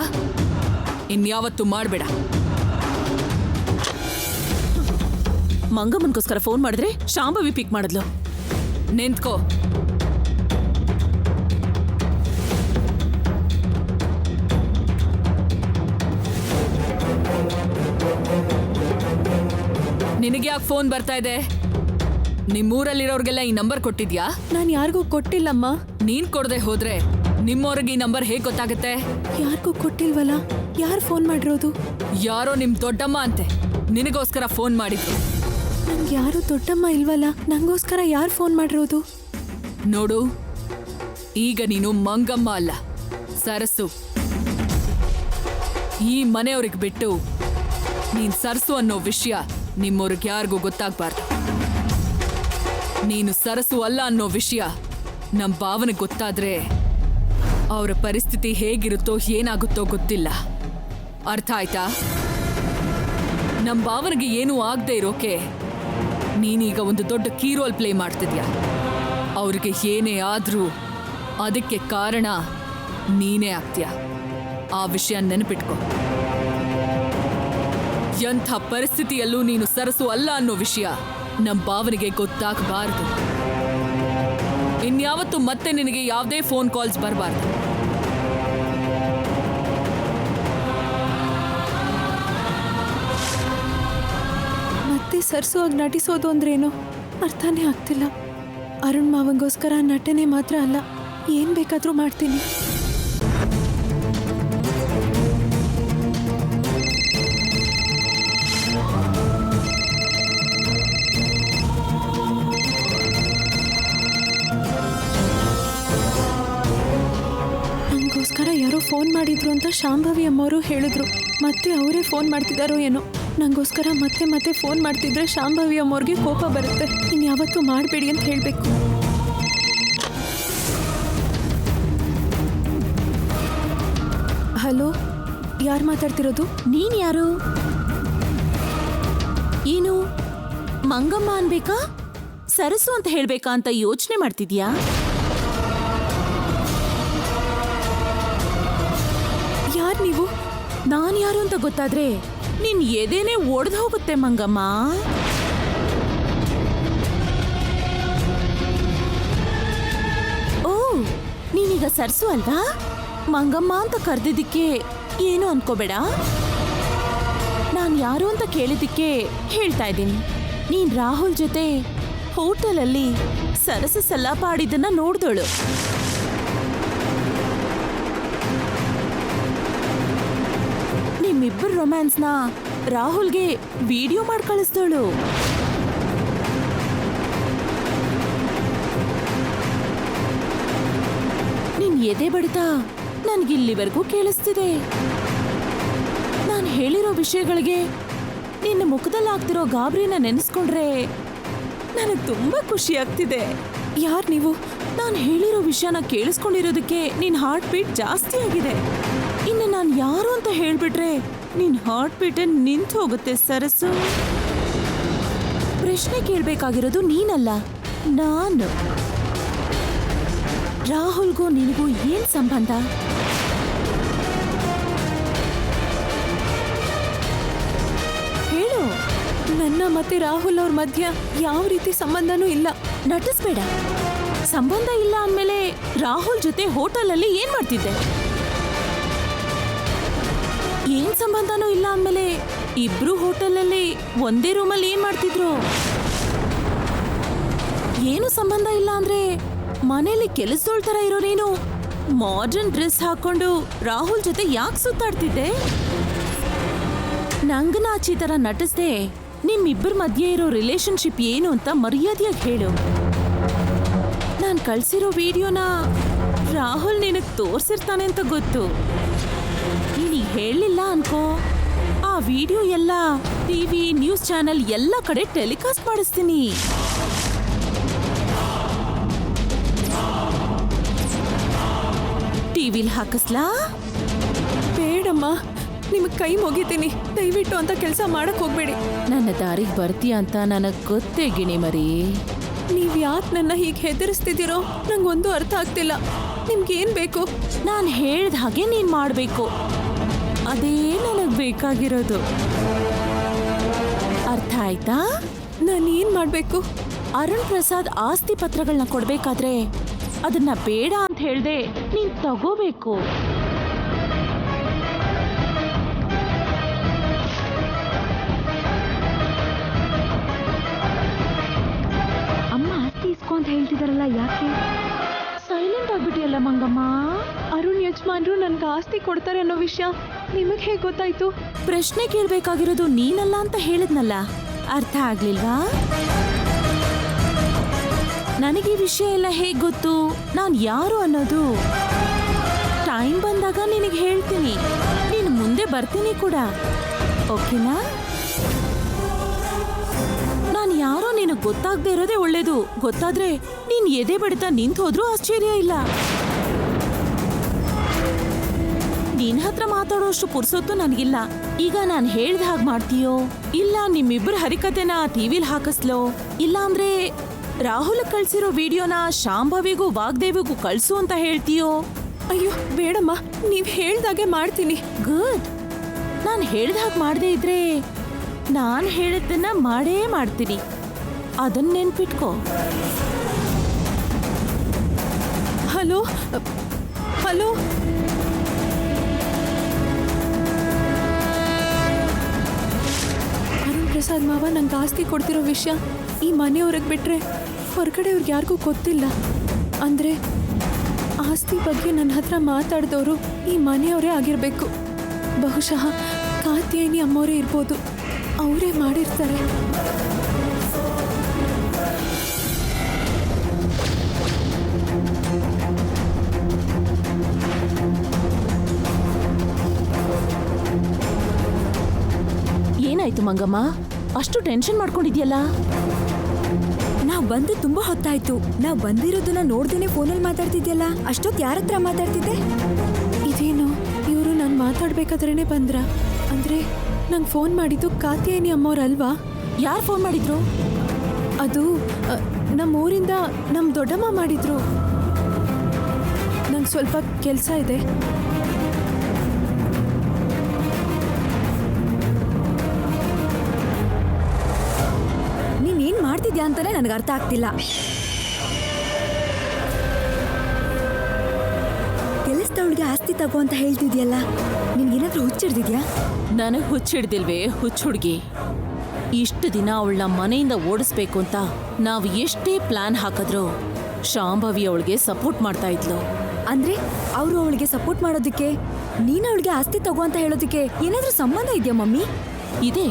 ಇನ್ಯಾವತ್ತೂ ಮಾಡ್ಬೇಡ. ಮಂಗಮ್ಮನ್ಗೋಸ್ಕರ ಫೋನ್ ಮಾಡಿದ್ರೆ ಶಾಂಭವಿ ಪಿಕ್ ಮಾಡಿದ್ಲು. ನಿಂತ್ಕೋ. ನಿನಗೆ ಯಾಕೆ ಫೋನ್ ಬರ್ತಾ ಇದೆ? ನಿಮ್ಮೂರಲ್ಲಿರೋರ್ಗೆಲ್ಲ ಈ ನಂಬರ್ ಕೊಟ್ಟಿದ್ಯಾ? ನಾನು ಯಾರಿಗೂ ಕೊಟ್ಟಿಲ್ಲಮ್ಮ. ನೀನ್ ಕೊಡದೆ ಹೋದ್ರೆ ನಿಮ್ಮವ್ರಿಗೆ ಈ ನಂಬರ್ ಹೇಗ್ ಗೊತ್ತಾಗತ್ತೆ? ಯಾರಿಗೂ ಕೊಟ್ಟಿಲ್ವಲ್ಲ. ಯಾರು ಫೋನ್ ಮಾಡಿರೋದು? ಯಾರೋ ನಿಮ್ ದೊಡ್ಡಮ್ಮ ಅಂತೆ ನಿನಗೋಸ್ಕರ ಫೋನ್ ಮಾಡಿದ್ರು. ನಂಗೆ ಯಾರು ದೊಡ್ಡಮ್ಮ ಇಲ್ವಲ್ಲ, ನಂಗೋಸ್ಕರ ಯಾರು ಫೋನ್ ಮಾಡಿರೋದು? ನೋಡು, ಈಗ ನೀನು ಮಂಗಮ್ಮ ಅಲ್ಲ, ಸರಸು. ಈ ಮನೆಯವ್ರಿಗೆ ಬಿಟ್ಟು ನೀನ್ ಸರಸು ಅನ್ನೋ ವಿಷಯ ನಿಮ್ಮವ್ರಿಗೆ ಯಾರಿಗೂ ಗೊತ್ತಾಗ್ಬಾರ್ದು. ನೀನು ಸರಸು ಅಲ್ಲ ಅನ್ನೋ ವಿಷಯ ನಮ್ಮ ಭಾವನೆಗೆ ಗೊತ್ತಾದ್ರೆ ಅವರ ಪರಿಸ್ಥಿತಿ ಹೇಗಿರುತ್ತೋ ಏನಾಗುತ್ತೋ ಗೊತ್ತಿಲ್ಲ. ಅರ್ಥ ಆಯ್ತಾ? ನಮ್ಮ ಭಾವನೆಗೆ ಏನೂ ಆಗದೆ ಇರೋಕೆ ನೀನೀಗ ಒಂದು ದೊಡ್ಡ ಕೀ ರೋಲ್ ಪ್ಲೇ ಮಾಡ್ತಿದ್ಯಾ. ಅವ್ರಿಗೆ ಏನೇ ಆದ್ರೂ ಅದಕ್ಕೆ ಕಾರಣ ನೀನೇ ಆಗ್ತೀಯ. ಆ ವಿಷಯ ನೆನಪಿಟ್ಕೊ. ಎಂಥ ಪರಿಸ್ಥಿತಿಯಲ್ಲೂ ನೀನು ಸರಸು ಅಲ್ಲ ಅನ್ನೋ ವಿಷಯ ನಮ್ಮ ಭಾವನೆಗೆ ಗೊತ್ತಾಗಬಾರದು. ಇನ್ಯಾವತ್ತೂ ಮತ್ತೆ ನಿನಗೆ ಯಾವುದೇ ಫೋನ್ ಕಾಲ್ಸ್ ಬರಬಾರ್ದು. ಮತ್ತೆ ಸರಸುವಾಗಿ ನಟಿಸೋದು ಅಂದ್ರೇನು ಅರ್ಥನೇ ಆಗ್ತಿಲ್ಲ. ಅರುಣ್ ಮಾವಂಗೋಸ್ಕರ ನಟನೆ ಮಾತ್ರ ಅಲ್ಲ, ಏನ್ ಬೇಕಾದ್ರೂ ಮಾಡ್ತೀನಿ. ನಂಗೋಸ್ಕರ ಯಾರೋ ಫೋನ್ ಮಾಡಿದ್ರು ಅಂತ ಶಾಂಭವಿ ಅಮ್ಮವರು ಹೇಳಿದ್ರು. ಮತ್ತೆ ಅವರೇ ಫೋನ್ ಮಾಡ್ತಿದ್ದಾರೋ ಏನೋ. ನಂಗೋಸ್ಕರ ಮತ್ತೆ ಮತ್ತೆ ಫೋನ್ ಮಾಡ್ತಿದ್ರೆ ಶಾಂಭವಿ ಅಮ್ಮವ್ರಿಗೆ ಕೋಪ ಬರುತ್ತೆ. ಇನ್ಯಾವತ್ತೂ ಮಾಡಬೇಡಿ ಅಂತ ಹೇಳಬೇಕು. ಹಲೋ, ಯಾರು ಮಾತಾಡ್ತಿರೋದು? ನೀನ್ ಯಾರು? ಏನು ಮಂಗಮ್ಮ ಅನ್ಬೇಕಾ, ಸರಸು ಅಂತ ಹೇಳ್ಬೇಕಾ ಅಂತ ಯೋಚನೆ ಮಾಡ್ತಿದ್ಯಾ? ಯಾರು ನೀವು? ನಾನ್ ಯಾರು ಅಂತ ಗೊತ್ತಾದ್ರೆ ನಿನ್ ಎದೆನೇ ಒಡೆದು ಹೋಗುತ್ತೆ ಮಂಗಮ್ಮ. ಓ, ನೀನೀಗ ಸರ್ಸು ಅಲ್ವಾ? ಮಂಗಮ್ಮ ಅಂತ ಕರೆದಿದ್ದಕ್ಕೆ ಏನು ಅನ್ಕೋಬೇಡ. ನಾನ್ ಯಾರು ಅಂತ ಕೇಳಿದ್ದಕ್ಕೆ ಹೇಳ್ತಾ ಇದ್ದೀನಿ. ನೀನ್ ರಾಹುಲ್ ಜೊತೆ ಹೋಟೆಲಲ್ಲಿ ಸರಸ ಸಲ್ಲಾಪ ಆಡಿದ್ದನ್ನ ನೋಡ್ದೋಳು. ನಿಮ್ಮಿಬ್ಬರ ರೊಮ್ಯಾನ್ಸ್ನ ರಾಹುಲ್ಗೆ ವಿಡಿಯೋ ಮಾಡಿ ಕಳಿಸ್ದೋಳು. ನಿನ್ ಎದೆ ಬಡಿತ ನನ್ಗಿಲ್ಲಿವರೆಗೂ ಕೇಳಿಸ್ತಿದೆ. ನಾನು ಹೇಳಿರೋ ವಿಷಯಗಳಿಗೆ ನಿನ್ನ ಮುಖದಲ್ಲಿ ಆಗ್ತಿರೋ ಗಾಬರಿನ ನೆನೆಸ್ಕೊಂಡ್ರೆ ನನಗೆ ತುಂಬಾ ಖುಷಿ ಆಗ್ತಿದೆ. ಯಾರು ನೀವು? ನಾನು ಹೇಳಿರೋ ವಿಷಯನ ಕೇಳಿಸ್ಕೊಂಡಿರೋದಕ್ಕೆ ನಿನ್ ಹಾರ್ಟ್ ಬೀಟ್ ಜಾಸ್ತಿ ಆಗಿದೆ. ಇನ್ನು ನಾನು ಯಾರು ಅಂತ ಹೇಳ್ಬಿಟ್ರೆ ನಿನ್ ಹಾರ್ಟ್ ಬೀಟ್ ನಿಂತು ಹೋಗುತ್ತೆ ಸರಸು. ಪ್ರಶ್ನೆ ಕೇಳ್ಬೇಕಾಗಿರೋದು ನೀನಲ್ಲ, ನಾನು. ರಾಹುಲ್ಗೂ ನಿನಗೂ ಏನ್ ಸಂಬಂಧ? ಹೇಳು. ನನ್ನ ಮತ್ತೆ ರಾಹುಲ್ ಅವ್ರ ಮಧ್ಯ ಯಾವ ರೀತಿ ಸಂಬಂಧನೂ ಇಲ್ಲ. ನಟಿಸ್ಬೇಡ. ಸಂಬಂಧ ಇಲ್ಲ ಅಂದ್ಮೇಲೆ ರಾಹುಲ್ ಜೊತೆ ಹೋಟೆಲಲ್ಲಿ ಏನ್ ಮಾಡ್ತಿದ್ದೆ? ಏನ್ ಸಂಬಂಧನೂ ಇಲ್ಲ ಅಂದ್ಮೇಲೆ ಇಬ್ರು ಹೋಟೆಲಲ್ಲಿ ಒಂದೇ ರೂಮಲ್ಲಿ ಏನ್ ಮಾಡ್ತಿದ್ರು? ಏನು ಸಂಬಂಧ ಇಲ್ಲ ಅಂದ್ರೆ ಮನೇಲಿ ಕೆಲಸದೋಳ್ ತರ ಇರೋ ನೀನು ಮಾಡರ್ನ್ ಡ್ರೆಸ್ ಹಾಕೊಂಡು ರಾಹುಲ್ ಜೊತೆ ಯಾಕೆ ಸುತ್ತಾಡ್ತಿದ್ದೆ? ನಂಗನಾಚಿ ತರ ನಟಿಸ್ದೆ ನಿಮ್ಮಿಬ್ಬರ ಮಧ್ಯೆ ಇರೋ ರಿಲೇಶನ್ಶಿಪ್ ಏನು ಅಂತ ಮರ್ಯಾದೆಯಾಗಿ ಹೇಳು. ನಾನ್ ಕಳ್ಸಿರೋ ವಿಡಿಯೋನ ರಾಹುಲ್ ನಿನಗ್ ತೋರ್ಸಿರ್ತಾನೆ ಅಂತ ಗೊತ್ತು. ನೀನೀಗ ಹೇಳಲಿಲ್ಲ ಅನ್ಕೋ, ಆ ವಿಡಿಯೋ ಎಲ್ಲ ಟಿವಿ ನ್ಯೂಸ್ ಚಾನೆಲ್ ಎಲ್ಲ ಕಡೆ ಟೆಲಿಕಾಸ್ಟ್ ಮಾಡಿಸ್ತೀನಿ. ಟಿವಿಲ್ ಹಾಕಿಸ್ಲಾ? ಬೇಡಮ್ಮ, ನಿಮಗೆ ಕೈ ಮುಗಿತೀನಿ. ದಯವಿಟ್ಟು ಅಂತ ಕೆಲಸ ಮಾಡಕ್ ಹೋಗ್ಬೇಡಿ. ನನ್ನ ದಾರಿಗೆ ಬರ್ತೀಯ ಅಂತ ನನಗ್ ಗೊತ್ತೇ ಗಿಣಿ ಮರಿ. ನೀವ್ ಯಾಕೆ ನನ್ನ ಹೀಗೆ ಹೆದರಿಸ್ತಿದ್ದೀರೋ ನಂಗೊಂದು ಅರ್ಥ ಆಗ್ತಿಲ್ಲ. ನಿಮ್ಗೇನ್ ಬೇಕು? ನಾನು ಹೇಳ್ದ ಹಾಗೆ ನೀನ್ ಮಾಡ್ಬೇಕು. ಅದೇ ನನಗ್ ಬೇಕಾಗಿರೋದು. ಅರ್ಥ ಆಯ್ತಾ? ನಾನು ಏನ್ ಮಾಡ್ಬೇಕು? ಅರುಣ್ ಪ್ರಸಾದ್ ಆಸ್ತಿ ಪತ್ರಗಳನ್ನ ಕೊಡ್ಬೇಕಾದ್ರೆ ಅದನ್ನ ಬೇಡ ಅಂತ ಹೇಳ್ದೆ ನೀನ್ ತಗೋಬೇಕು. ಅಮ್ಮ ಆಸ್ತಿ ಇಸ್ಕೊ ಅಂತ ಹೇಳ್ತಿದಾರಲ್ಲ, ಯಾಕೆ? ಸೈಲೆಂಟ್ ಆಗ್ಬಿಟ್ಟಿಯಲ್ಲ ಮಂಗಮ್ಮ. ಅರುಣ್ ಯಜಮಾನ್ರು ನನ್ಗೆ ಆಸ್ತಿ ಕೊಡ್ತಾರೆ ಅನ್ನೋ ವಿಷಯ ನಿಮಗೆ ಹೇಗೆ ಗೊತ್ತಾಯ್ತು? ಪ್ರಶ್ನೆ ಕೇಳ್ಬೇಕಾಗಿರೋದು ನೀನಲ್ಲ ಅಂತ ಹೇಳಿದ್ನಲ್ಲ. ಅರ್ಥ ಆಗ್ಲಿಲ್ವಾ? ನನಗೆ ಈ ವಿಷಯ ಎಲ್ಲ ಹೇಗ್ ಗೊತ್ತು, ನಾನ್ ಯಾರು ಅನ್ನೋದು? ಟೈಮ್ ಬಂದಾಗ ನಿನಗೆ ಹೇಳ್ತೀನಿ, ನೀನು ಮುಂದೆ ಬರ್ತೀನಿ ಕೂಡ, ಓಕೆನಾ? ನಾನು ಯಾರೋ ನಿನಗೆ ಗೊತ್ತಾಗದೆ ಇರೋದೇ ಒಳ್ಳೇದು. ಗೊತ್ತಾದ್ರೆ ನೀನ್ ಎದೆ ಬಡಿತ ನಿಂತು ಹೋದ್ರೂ ಆಶ್ಚರ್ಯ ಇಲ್ಲ. ನಿನ್ ಹತ್ರ ಮಾತಾಡೋಷ್ಟು ಪುರ್ಸೊತ್ತು ನನಗಿಲ್ಲ. ಈಗ ನಾನು ಹೇಳ್ದ ಹಾಗೆ ಮಾಡ್ತೀಯೋ, ಇಲ್ಲ ನಿಮ್ಮಿಬ್ಬರ ಹರಿಕತೆನ ಟಿವಿಲ್ ಹಾಕಿಸ್ಲೋ, ಇಲ್ಲ ಅಂದ್ರೆ ರಾಹುಲ್ ಕಳ್ಸಿರೋ ವಿಡಿಯೋನ ಶಾಂಭವಿಗೂ ವಾಗ್ದೇವಿಗೂ ಕಳ್ಸು ಅಂತ ಹೇಳ್ತೀಯೋ? ಅಯ್ಯೋ ಬೇಡಮ್ಮ, ನೀವ್ ಹೇಳ್ದಾಗೆ ಮಾಡ್ತೀನಿ. ಗುಡ್. ನಾನು ಹೇಳ್ದ ಹಾಗೆ ಮಾಡದೇ ಇದ್ರೆ ನಾನು ಹೇಳಿದ್ದನ್ನ ಮಾಡೇ ಮಾಡ್ತೀನಿ. ಅದನ್ನ ನೆನ್ಪಿಟ್ಕೋ. ಹಲೋ ಹಲೋ, ಅರುಣ್ ಪ್ರಸಾದ್ ಮಾವ ನಂಗೆ ಆಸ್ತಿ ಕೊಡ್ತಿರೋ ವಿಷಯ ಈ ಮನೆಯವ್ರಿಗೆ ಬಿಟ್ರೆ ಹೊರಗಡೆ ಅವ್ರಿಗೆ ಯಾರಿಗೂ ಗೊತ್ತಿಲ್ಲ. ಅಂದ್ರೆ ಆಸ್ತಿ ಬಗ್ಗೆ ನನ್ನ ಹತ್ರ ಮಾತಾಡಿದವರು ಈ ಮನೆಯವರೇ ಆಗಿರಬೇಕು. ಬಹುಶಃ ಕಾತ್ಯಾಯಿನಿ ಅಮ್ಮವರೇ ಇರ್ಬೋದು, ಅವರೇ ಮಾಡಿರ್ತಾರೆ. ಏನಾಯ್ತು ಮಂಗಮ್ಮ, ಅಷ್ಟು ಟೆನ್ಷನ್ ಮಾಡ್ಕೊಂಡಿದ್ಯಲ್ಲ? ನಾವ್ ಬಂದು ತುಂಬಾ ಹೊತ್ತಾಯ್ತು. ನಾವ್ ಬಂದಿರೋದನ್ನ ನೋಡ್ದೇನೆ ಫೋನಲ್ಲಿ ಮಾತಾಡ್ತಿದ್ಯಲ್ಲ, ಅಷ್ಟೊತ್ತು ಯಾರ ಹತ್ರ ಮಾತಾಡ್ತಿದ್ದೆ? ಇದೇನು ಇವರು ನಾನು ಮಾತಾಡ್ಬೇಕಾದ್ರೇನೆ ಬಂದ್ರ? ಅಂದ್ರೆ ನಂಗೆ ಫೋನ್ ಮಾಡಿದ್ದು ಕಾತ್ಯಾಯಿನಿ ಅಮ್ಮವ್ರಲ್ವಾ? ಯಾರು ಫೋನ್ ಮಾಡಿದ್ರು? ಅದು ನಮ್ಮ ಊರಿಂದ ನಮ್ಮ ದೊಡ್ಡಮ್ಮ ಮಾಡಿದ್ರು. ನಂಗೆ ಸ್ವಲ್ಪ ಕೆಲಸ ಇದೆ. ನೀನ್ ಮಾಡ್ತಿದ್ಯಾ ಅಂತಾನೆ ನನಗೆ ಅರ್ಥ ಆಗ್ತಿಲ್ಲ. ಕೆಲಸದವಳಿಗೆ ಆಸ್ತಿ ತಗೋ ಅಂತ ಹೇಳ್ತಿದ್ಯಲ್ಲ, ನಿನ್ಗೇನಾದ್ರೂ ಹುಚ್ಚಿಡ್ದಿದ್ಯಾ? ನನಗೆ ಹುಚ್ಚಿಡ್ದಿಲ್ವೇ ಹುಚ್ಚ ಹುಡುಗಿ. ಇಷ್ಟು ದಿನ ಅವಳನ್ನ ಮನೆಯಿಂದ ಓಡಿಸ್ಬೇಕು ಅಂತ ನಾವು ಎಷ್ಟೇ ಪ್ಲಾನ್ ಹಾಕಿದ್ರು ಶಾಂಭವಿ ಅವಳಿಗೆ ಸಪೋರ್ಟ್ ಮಾಡ್ತಾ ಇದ್ಲು. ಅಂದ್ರೆ ಅವರು ಅವಳಿಗೆ ಸಪೋರ್ಟ್ ಮಾಡೋದಕ್ಕೆ ನೀನು ಅವಳಿಗೆ ಆಸ್ತಿ ತಗೋ ಅಂತ ಹೇಳೋದಕ್ಕೆ ಏನಾದ್ರೂ ಸಂಬಂಧ ಇದೆಯಾ ಮಮ್ಮಿ? ಇದೆ.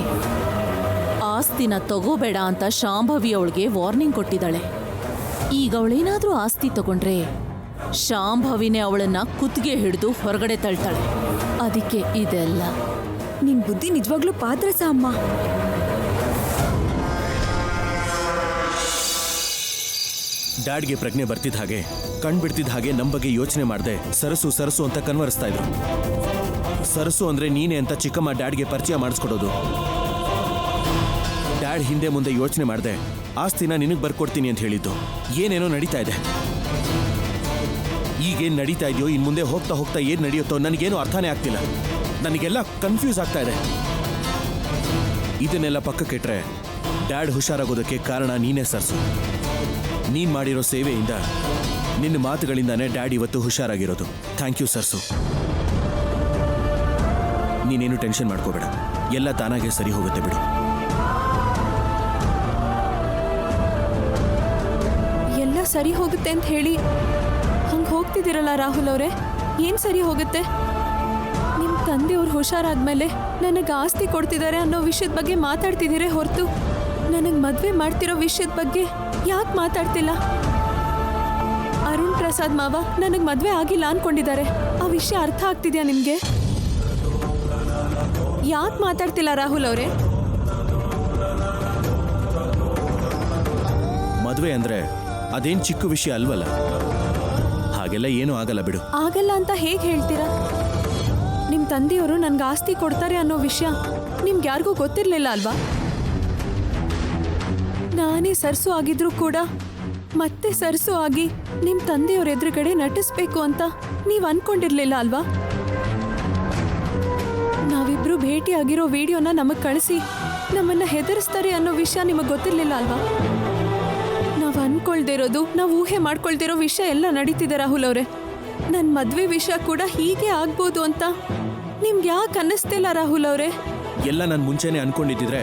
ಆಸ್ತಿನ ತಗೋಬೇಡ ಅಂತ ಶಾಂಭವಿ ಅವಳಿಗೆ ವಾರ್ನಿಂಗ್ ಕೊಟ್ಟಿದ್ದಾಳೆ. ಈಗ ಅವಳೇನಾದ್ರೂ ಆಸ್ತಿ ತಗೊಂಡ್ರೆ ಶಾಂಭವಿನೇ ಅವಳನ್ನ ಕುತ್ತಿಗೆ ಹಿಡಿದು ಹೊರಗಡೆ ತಳ್ತಾಳೆ. ಅದಕ್ಕೆ ಇದೆಲ್ಲ. ನಿನ್ ಬುದ್ಧಿ ನಿಜವಾಗ್ಲೂ ಪಾತ್ರಸ ಅಮ್ಮ. ಡ್ಯಾಡ್ಗೆ ಪ್ರಜ್ಞೆ ಬರ್ತಿದ್ದ ಹಾಗೆ ಕಣ್ಬಿಡ್ತಿದ್ದ ಹಾಗೆ ನಮ್ಮ ಬಗ್ಗೆ ಯೋಚನೆ ಮಾಡದೆ ಸರಸು ಸರಸು ಅಂತ ಕನ್ವರಿಸ್ತಾ ಇದ್ರು. ಸರಸು ಅಂದ್ರೆ ನೀನೆ ಅಂತ ಚಿಕ್ಕಮ್ಮ ಡ್ಯಾಡ್ಗೆ ಪರಿಚಯ ಮಾಡಿಸ್ಕೊಡೋದು. ಡ್ಯಾಡ್ ಹಿಂದೆ ಮುಂದೆ ಯೋಚನೆ ಮಾಡದೆ ಆಸ್ತಿನ ನಿನಗೆ ಬರ್ಕೊಡ್ತೀನಿ ಅಂತ ಹೇಳಿದ್ದು. ಏನೇನೋ ನಡೀತಾ ಇದೆ. ಈಗೇನು ನಡೀತಾ ಇದೆಯೋ, ಇನ್ನು ಮುಂದೆ ಹೋಗ್ತಾ ಹೋಗ್ತಾ ಏನು ನಡೆಯುತ್ತೋ ನನಗೇನು ಅರ್ಥನೇ ಆಗ್ತಿಲ್ಲ. ನನಗೆಲ್ಲ ಕನ್ಫ್ಯೂಸ್ ಆಗ್ತಾ ಇದೆ. ಇದನ್ನೆಲ್ಲ ಪಕ್ಕಕ್ಕಿಟ್ರೆ ಡ್ಯಾಡ್ ಹುಷಾರಾಗೋದಕ್ಕೆ ಕಾರಣ ನೀನೇ ಸರ್ಸು. ನೀನ್ ಮಾಡಿರೋ ಸೇವೆಯಿಂದ, ನಿನ್ನ ಮಾತುಗಳಿಂದಾನೇ ಡ್ಯಾಡ್ ಇವತ್ತು ಹುಷಾರಾಗಿರೋದು. Thank you ಸರ್ಸು. ನೀನೇನು ಟೆನ್ಷನ್ ಮಾಡ್ಕೋಬೇಡ, ಎಲ್ಲ ತಾನಾಗೆ ಸರಿ ಹೋಗುತ್ತೆ ಬಿಡು. ಎಲ್ಲ ಸರಿ ಹೋಗುತ್ತೆ ಅಂತ ಹೇಳಿ ಹಂಗೆ ಹೋಗ್ತಿದ್ದೀರಲ್ಲ ರಾಹುಲ್ ಅವರೇ, ಏನು ಸರಿ ಹೋಗುತ್ತೆ? ನಿಮ್ಮ ತಂದೆಯವ್ರು ಹುಷಾರಾದ್ಮೇಲೆ ನನಗೆ ಆಸ್ತಿ ಕೊಡ್ತಿದ್ದಾರೆ ಅನ್ನೋ ವಿಷಯದ ಬಗ್ಗೆ ಮಾತಾಡ್ತಿದ್ದೀರೇ ಹೊರತು ನನಗೆ ಮದುವೆ ಮಾಡ್ತಿರೋ ವಿಷಯದ ಬಗ್ಗೆ ಯಾಕೆ ಮಾತಾಡ್ತಿಲ್ಲ? ಅರುಣ್ ಪ್ರಸಾದ್ ಮಾವ ನನಗೆ ಮದುವೆ ಆಗಿಲ್ಲ ಅನ್ಕೊಂಡಿದ್ದಾರೆ. ಆ ವಿಷಯ ಅರ್ಥ ಆಗ್ತಿದ್ಯಾ ನಿಮಗೆ? ಯಾಕೆ ಮಾತಾಡ್ತಿಲ್ಲ ರಾಹುಲ್ ಅವರೇ? ಮದುವೆ ಅಂದ್ರೆ ಅದೇನ್ ಚಿಕ್ಕ ವಿಷಯ ಅಲ್ವಲ್ಲ. ಹಾಗೆಲ್ಲ ಏನೂ ಆಗಲ್ಲ ಬಿಡು. ಆಗಲ್ಲ ಅಂತ ಹೇಗೆ ಹೇಳ್ತೀರಾ? ನಿಮ್ಮ ತಂದೆಯವರು ನನ್ಗೆ ಆಸ್ತಿ ಕೊಡ್ತಾರೆ ಅನ್ನೋ ವಿಷಯ ನಿಮ್ಗೆ ಯಾರಿಗೂ ಗೊತ್ತಿರಲಿಲ್ಲ ಅಲ್ವಾ? ನಾನೇ ಸರ್ಸು ಆಗಿದ್ರು ಕೂಡ ಮತ್ತೆ ಸರ್ಸು ಆಗಿ ನಿಮ್ಮ ತಂದೆಯವ್ರ ಎದುರುಗಡೆ ನಟಿಸ್ಬೇಕು ಅಂತ ನೀವು ಅನ್ಕೊಂಡಿರ್ಲಿಲ್ಲ ಅಲ್ವಾ? ನಾವಿಬ್ರು ಭೇಟಿ ಆಗಿರೋ ವಿಡಿಯೋನ ನಮಗೆ ಕಳಿಸಿ ನಮ್ಮನ್ನ ಹೆದರಿಸ್ತಾರೆ ಅನ್ನೋ ವಿಷಯ ನಿಮಗೆ ಗೊತ್ತಿರಲಿಲ್ಲ ಅಲ್ವಾ? ನಾವು ಅನ್ಕೊಳ್ದಿರೋದು, ನಾವು ಊಹೆ ಮಾಡ್ಕೊಳ್ದಿರೋ ವಿಷಯ ಎಲ್ಲ ನಡೀತಿದೆ ರಾಹುಲ್ ಅವರೇ. ನನ್ನ ಮದ್ವೆ ವಿಷಯ ಕೂಡ ಹೀಗೆ ಆಗ್ಬೋದು ಅಂತ ನಿಮ್ಗೆ ಯಾಕೆ ಅನ್ನಿಸ್ತಿಲ್ಲ ರಾಹುಲ್ ಅವರೇ? ಎಲ್ಲ ನಾನು ಮುಂಚೆನೆ ಅನ್ಕೊಂಡಿದ್ದಿದ್ರೆ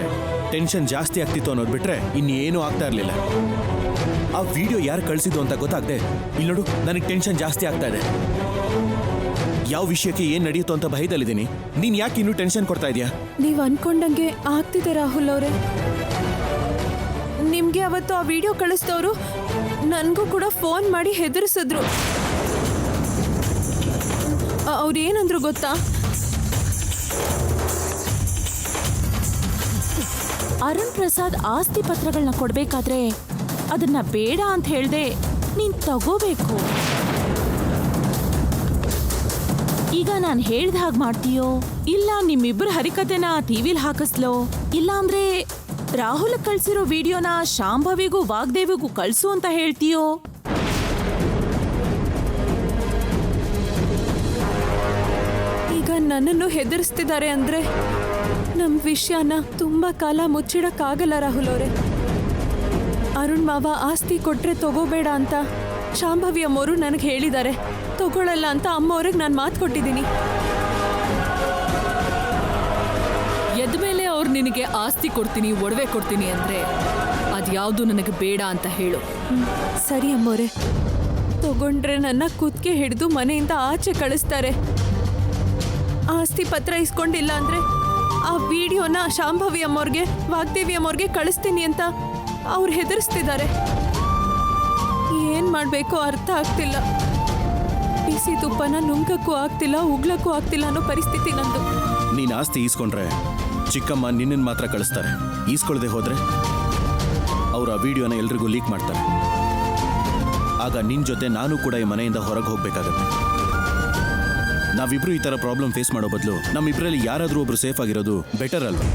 ಟೆನ್ಷನ್ ಜಾಸ್ತಿ ಆಗ್ತಿತ್ತು ಅನ್ನೋದು ಬಿಟ್ರೆ ಇನ್ನೇನು ಆಗ್ತಾ ಇರಲಿಲ್ಲ. ಆ ವಿಡಿಯೋ ಯಾರು ಕಳಿಸಿದ್ದು ಅಂತ ಗೊತ್ತಾಗದೆ ಇಲ್ಲಿ ನೋಡು, ನನಗೆ ಟೆನ್ಷನ್ ಜಾಸ್ತಿ ಆಗ್ತಾ ಇದೆ. ಯಾವ ವಿಷಯಕ್ಕೆ ಏನು ನಡೆಯುತ್ತೋ ಅಂತ ಭಯದಲ್ಲಿದ್ದೀನಿ. ನೀನು ಯಾಕೆ ಇನ್ನೂ ಟೆನ್ಷನ್ ಕೊಡ್ತಾ ಇದೀಯಾ? ನೀವು ಅನ್ಕೊಂಡಂಗೆ ಆಗ್ತಿದೆ ರಾಹುಲ್ ಅವರೇ. ನಿಮ್ಗೆ ಅವತ್ತು ಆ ವಿಡಿಯೋ ಕಳಿಸಿದವರು ನನಗೂ ಕೂಡ ಫೋನ್ ಮಾಡಿ ಹೆದರ್ಸಿದ್ರು. ಅವ್ರು ಏನಂದ್ರು ಗೊತ್ತಾ? ಅರುಣ್ ಪ್ರಸಾದ್ ಆಸ್ತಿ ಪತ್ರಗಳನ್ನ ಕೊಡ್ಬೇಕಾದ್ರೆ ಅದನ್ನ ಬೇಡ ಅಂತ ಹೇಳ್ದೆ ನೀನ್ ತಗೋಬೇಕು. ಈಗ ನಾನು ಹೇಳ್ದ ಹಾಗೆ ಮಾಡ್ತೀಯೋ, ಇಲ್ಲ ನಿಮ್ಮಿಬ್ಬರ ಹರಿಕತೆನ ಟಿವಿಲ್ ಹಾಕಿಸ್ಲೋ, ಇಲ್ಲ ಅಂದ್ರೆ ರಾಹುಲ್ ಕಳ್ಸಿರೋ ವಿಡಿಯೋನ ಶಾಂಭವಿಗೂ ವಾಗ್ದೇವಿಗೂ ಕಳ್ಸು ಅಂತ ಹೇಳ್ತೀಯೋ? ಈಗ ನನ್ನನ್ನು ಹೆದರ್ಸ್ತಿದ್ದಾರೆ ಅಂದ್ರೆ ನಮ್ಮ ವಿಷಯನ ತುಂಬಾ ಕಾಲ ಮುಚ್ಚಿಡಕ್ಕಾಗಲ್ಲ ರಾಹುಲ್ ಅವರೇ. ಅರುಣ್ ಮಾವ ಆಸ್ತಿ ಕೊಟ್ರೆ ತಗೋಬೇಡ ಅಂತ ಶಾಂಭವಿ ಅಮ್ಮವರು ನನಗೆ ಹೇಳಿದ್ದಾರೆ. ತಗೊಳ್ಳಲ್ಲ ಅಂತ ಅಮ್ಮ ಅವ್ರಿಗೆ ನಾನು ಮಾತು ಕೊಟ್ಟಿದ್ದೀನಿ. ಎದ್ಮೇಲೆ ಅವ್ರು ನಿನಗೆ ಆಸ್ತಿ ಕೊಡ್ತೀನಿ, ಒಡವೆ ಕೊಡ್ತೀನಿ ಅಂದ್ರೆ ಅದ್ಯಾವುದು ನನಗೆ ಬೇಡ ಅಂತ ಹೇಳು. ಸರಿ ಅಮ್ಮವ್ರೆ, ತಗೊಂಡ್ರೆ ನನ್ನ ಕುತ್ತಿಗೆ ಹಿಡಿದು ಮನೆಯಿಂದ ಆಚೆ ಕಳಿಸ್ತಾರೆ. ಆಸ್ತಿ ಪತ್ರ ಇಸ್ಕೊಂಡಿಲ್ಲ ಅಂದ್ರೆ ಆ ವಿಡಿಯೋನ ಶಾಂಭವಿ ಅಮ್ಮವ್ರಿಗೆ ವಾಗ್ದೇವಿ ಅಮ್ಮವ್ರಿಗೆ ಕಳಿಸ್ತೀನಿ ಅಂತ ಅವ್ರು ಹೆದರ್ಸ್ತಿದ್ದಾರೆ. ಏನ್ ಮಾಡ್ಬೇಕೋ ಅರ್ಥ ಆಗ್ತಿಲ್ಲ. ಬಿಸಿ ತುಪ್ಪನ ನುಂಗಕ್ಕೂ ಆಗ್ತಿಲ್ಲ, ಉಗ್ಲಕ್ಕೂ ಆಗ್ತಿಲ್ಲ ಅನ್ನೋ ಪರಿಸ್ಥಿತಿ ನಂದು. ನೀನ್ ಆಸ್ತಿ ಈಸ್ಕೊಂಡ್ರೆ ಚಿಕ್ಕಮ್ಮ ನಿನ್ನನ್ನು ಮಾತ್ರ ಕಳಿಸ್ತಾರೆ. ಈಸ್ಕೊಳ್ದೆ ಹೋದ್ರೆ ಅವ್ರ ಆ ವಿಡಿಯೋನ ಎಲ್ರಿಗೂ ಲೀಕ್ ಮಾಡ್ತಾರೆ. ಆಗ ನಿನ್ ಜೊತೆ ನಾನು ಕೂಡ ಈ ಮನೆಯಿಂದ ಹೊರಗೆ ಹೋಗ್ಬೇಕಾಗತ್ತೆ. ನಾವಿಬ್ರು ಈ ತರ ಪ್ರಾಬ್ಲಮ್ ಫೇಸ್ ಮಾಡೋ ಬದಲು ನಮ್ಮಿಬ್ರಲ್ಲಿ ಯಾರಾದ್ರೂ ಒಬ್ರು ಸೇಫ್ ಆಗಿರೋದು ಬೆಟರ್ ಅಲ್ವಾ?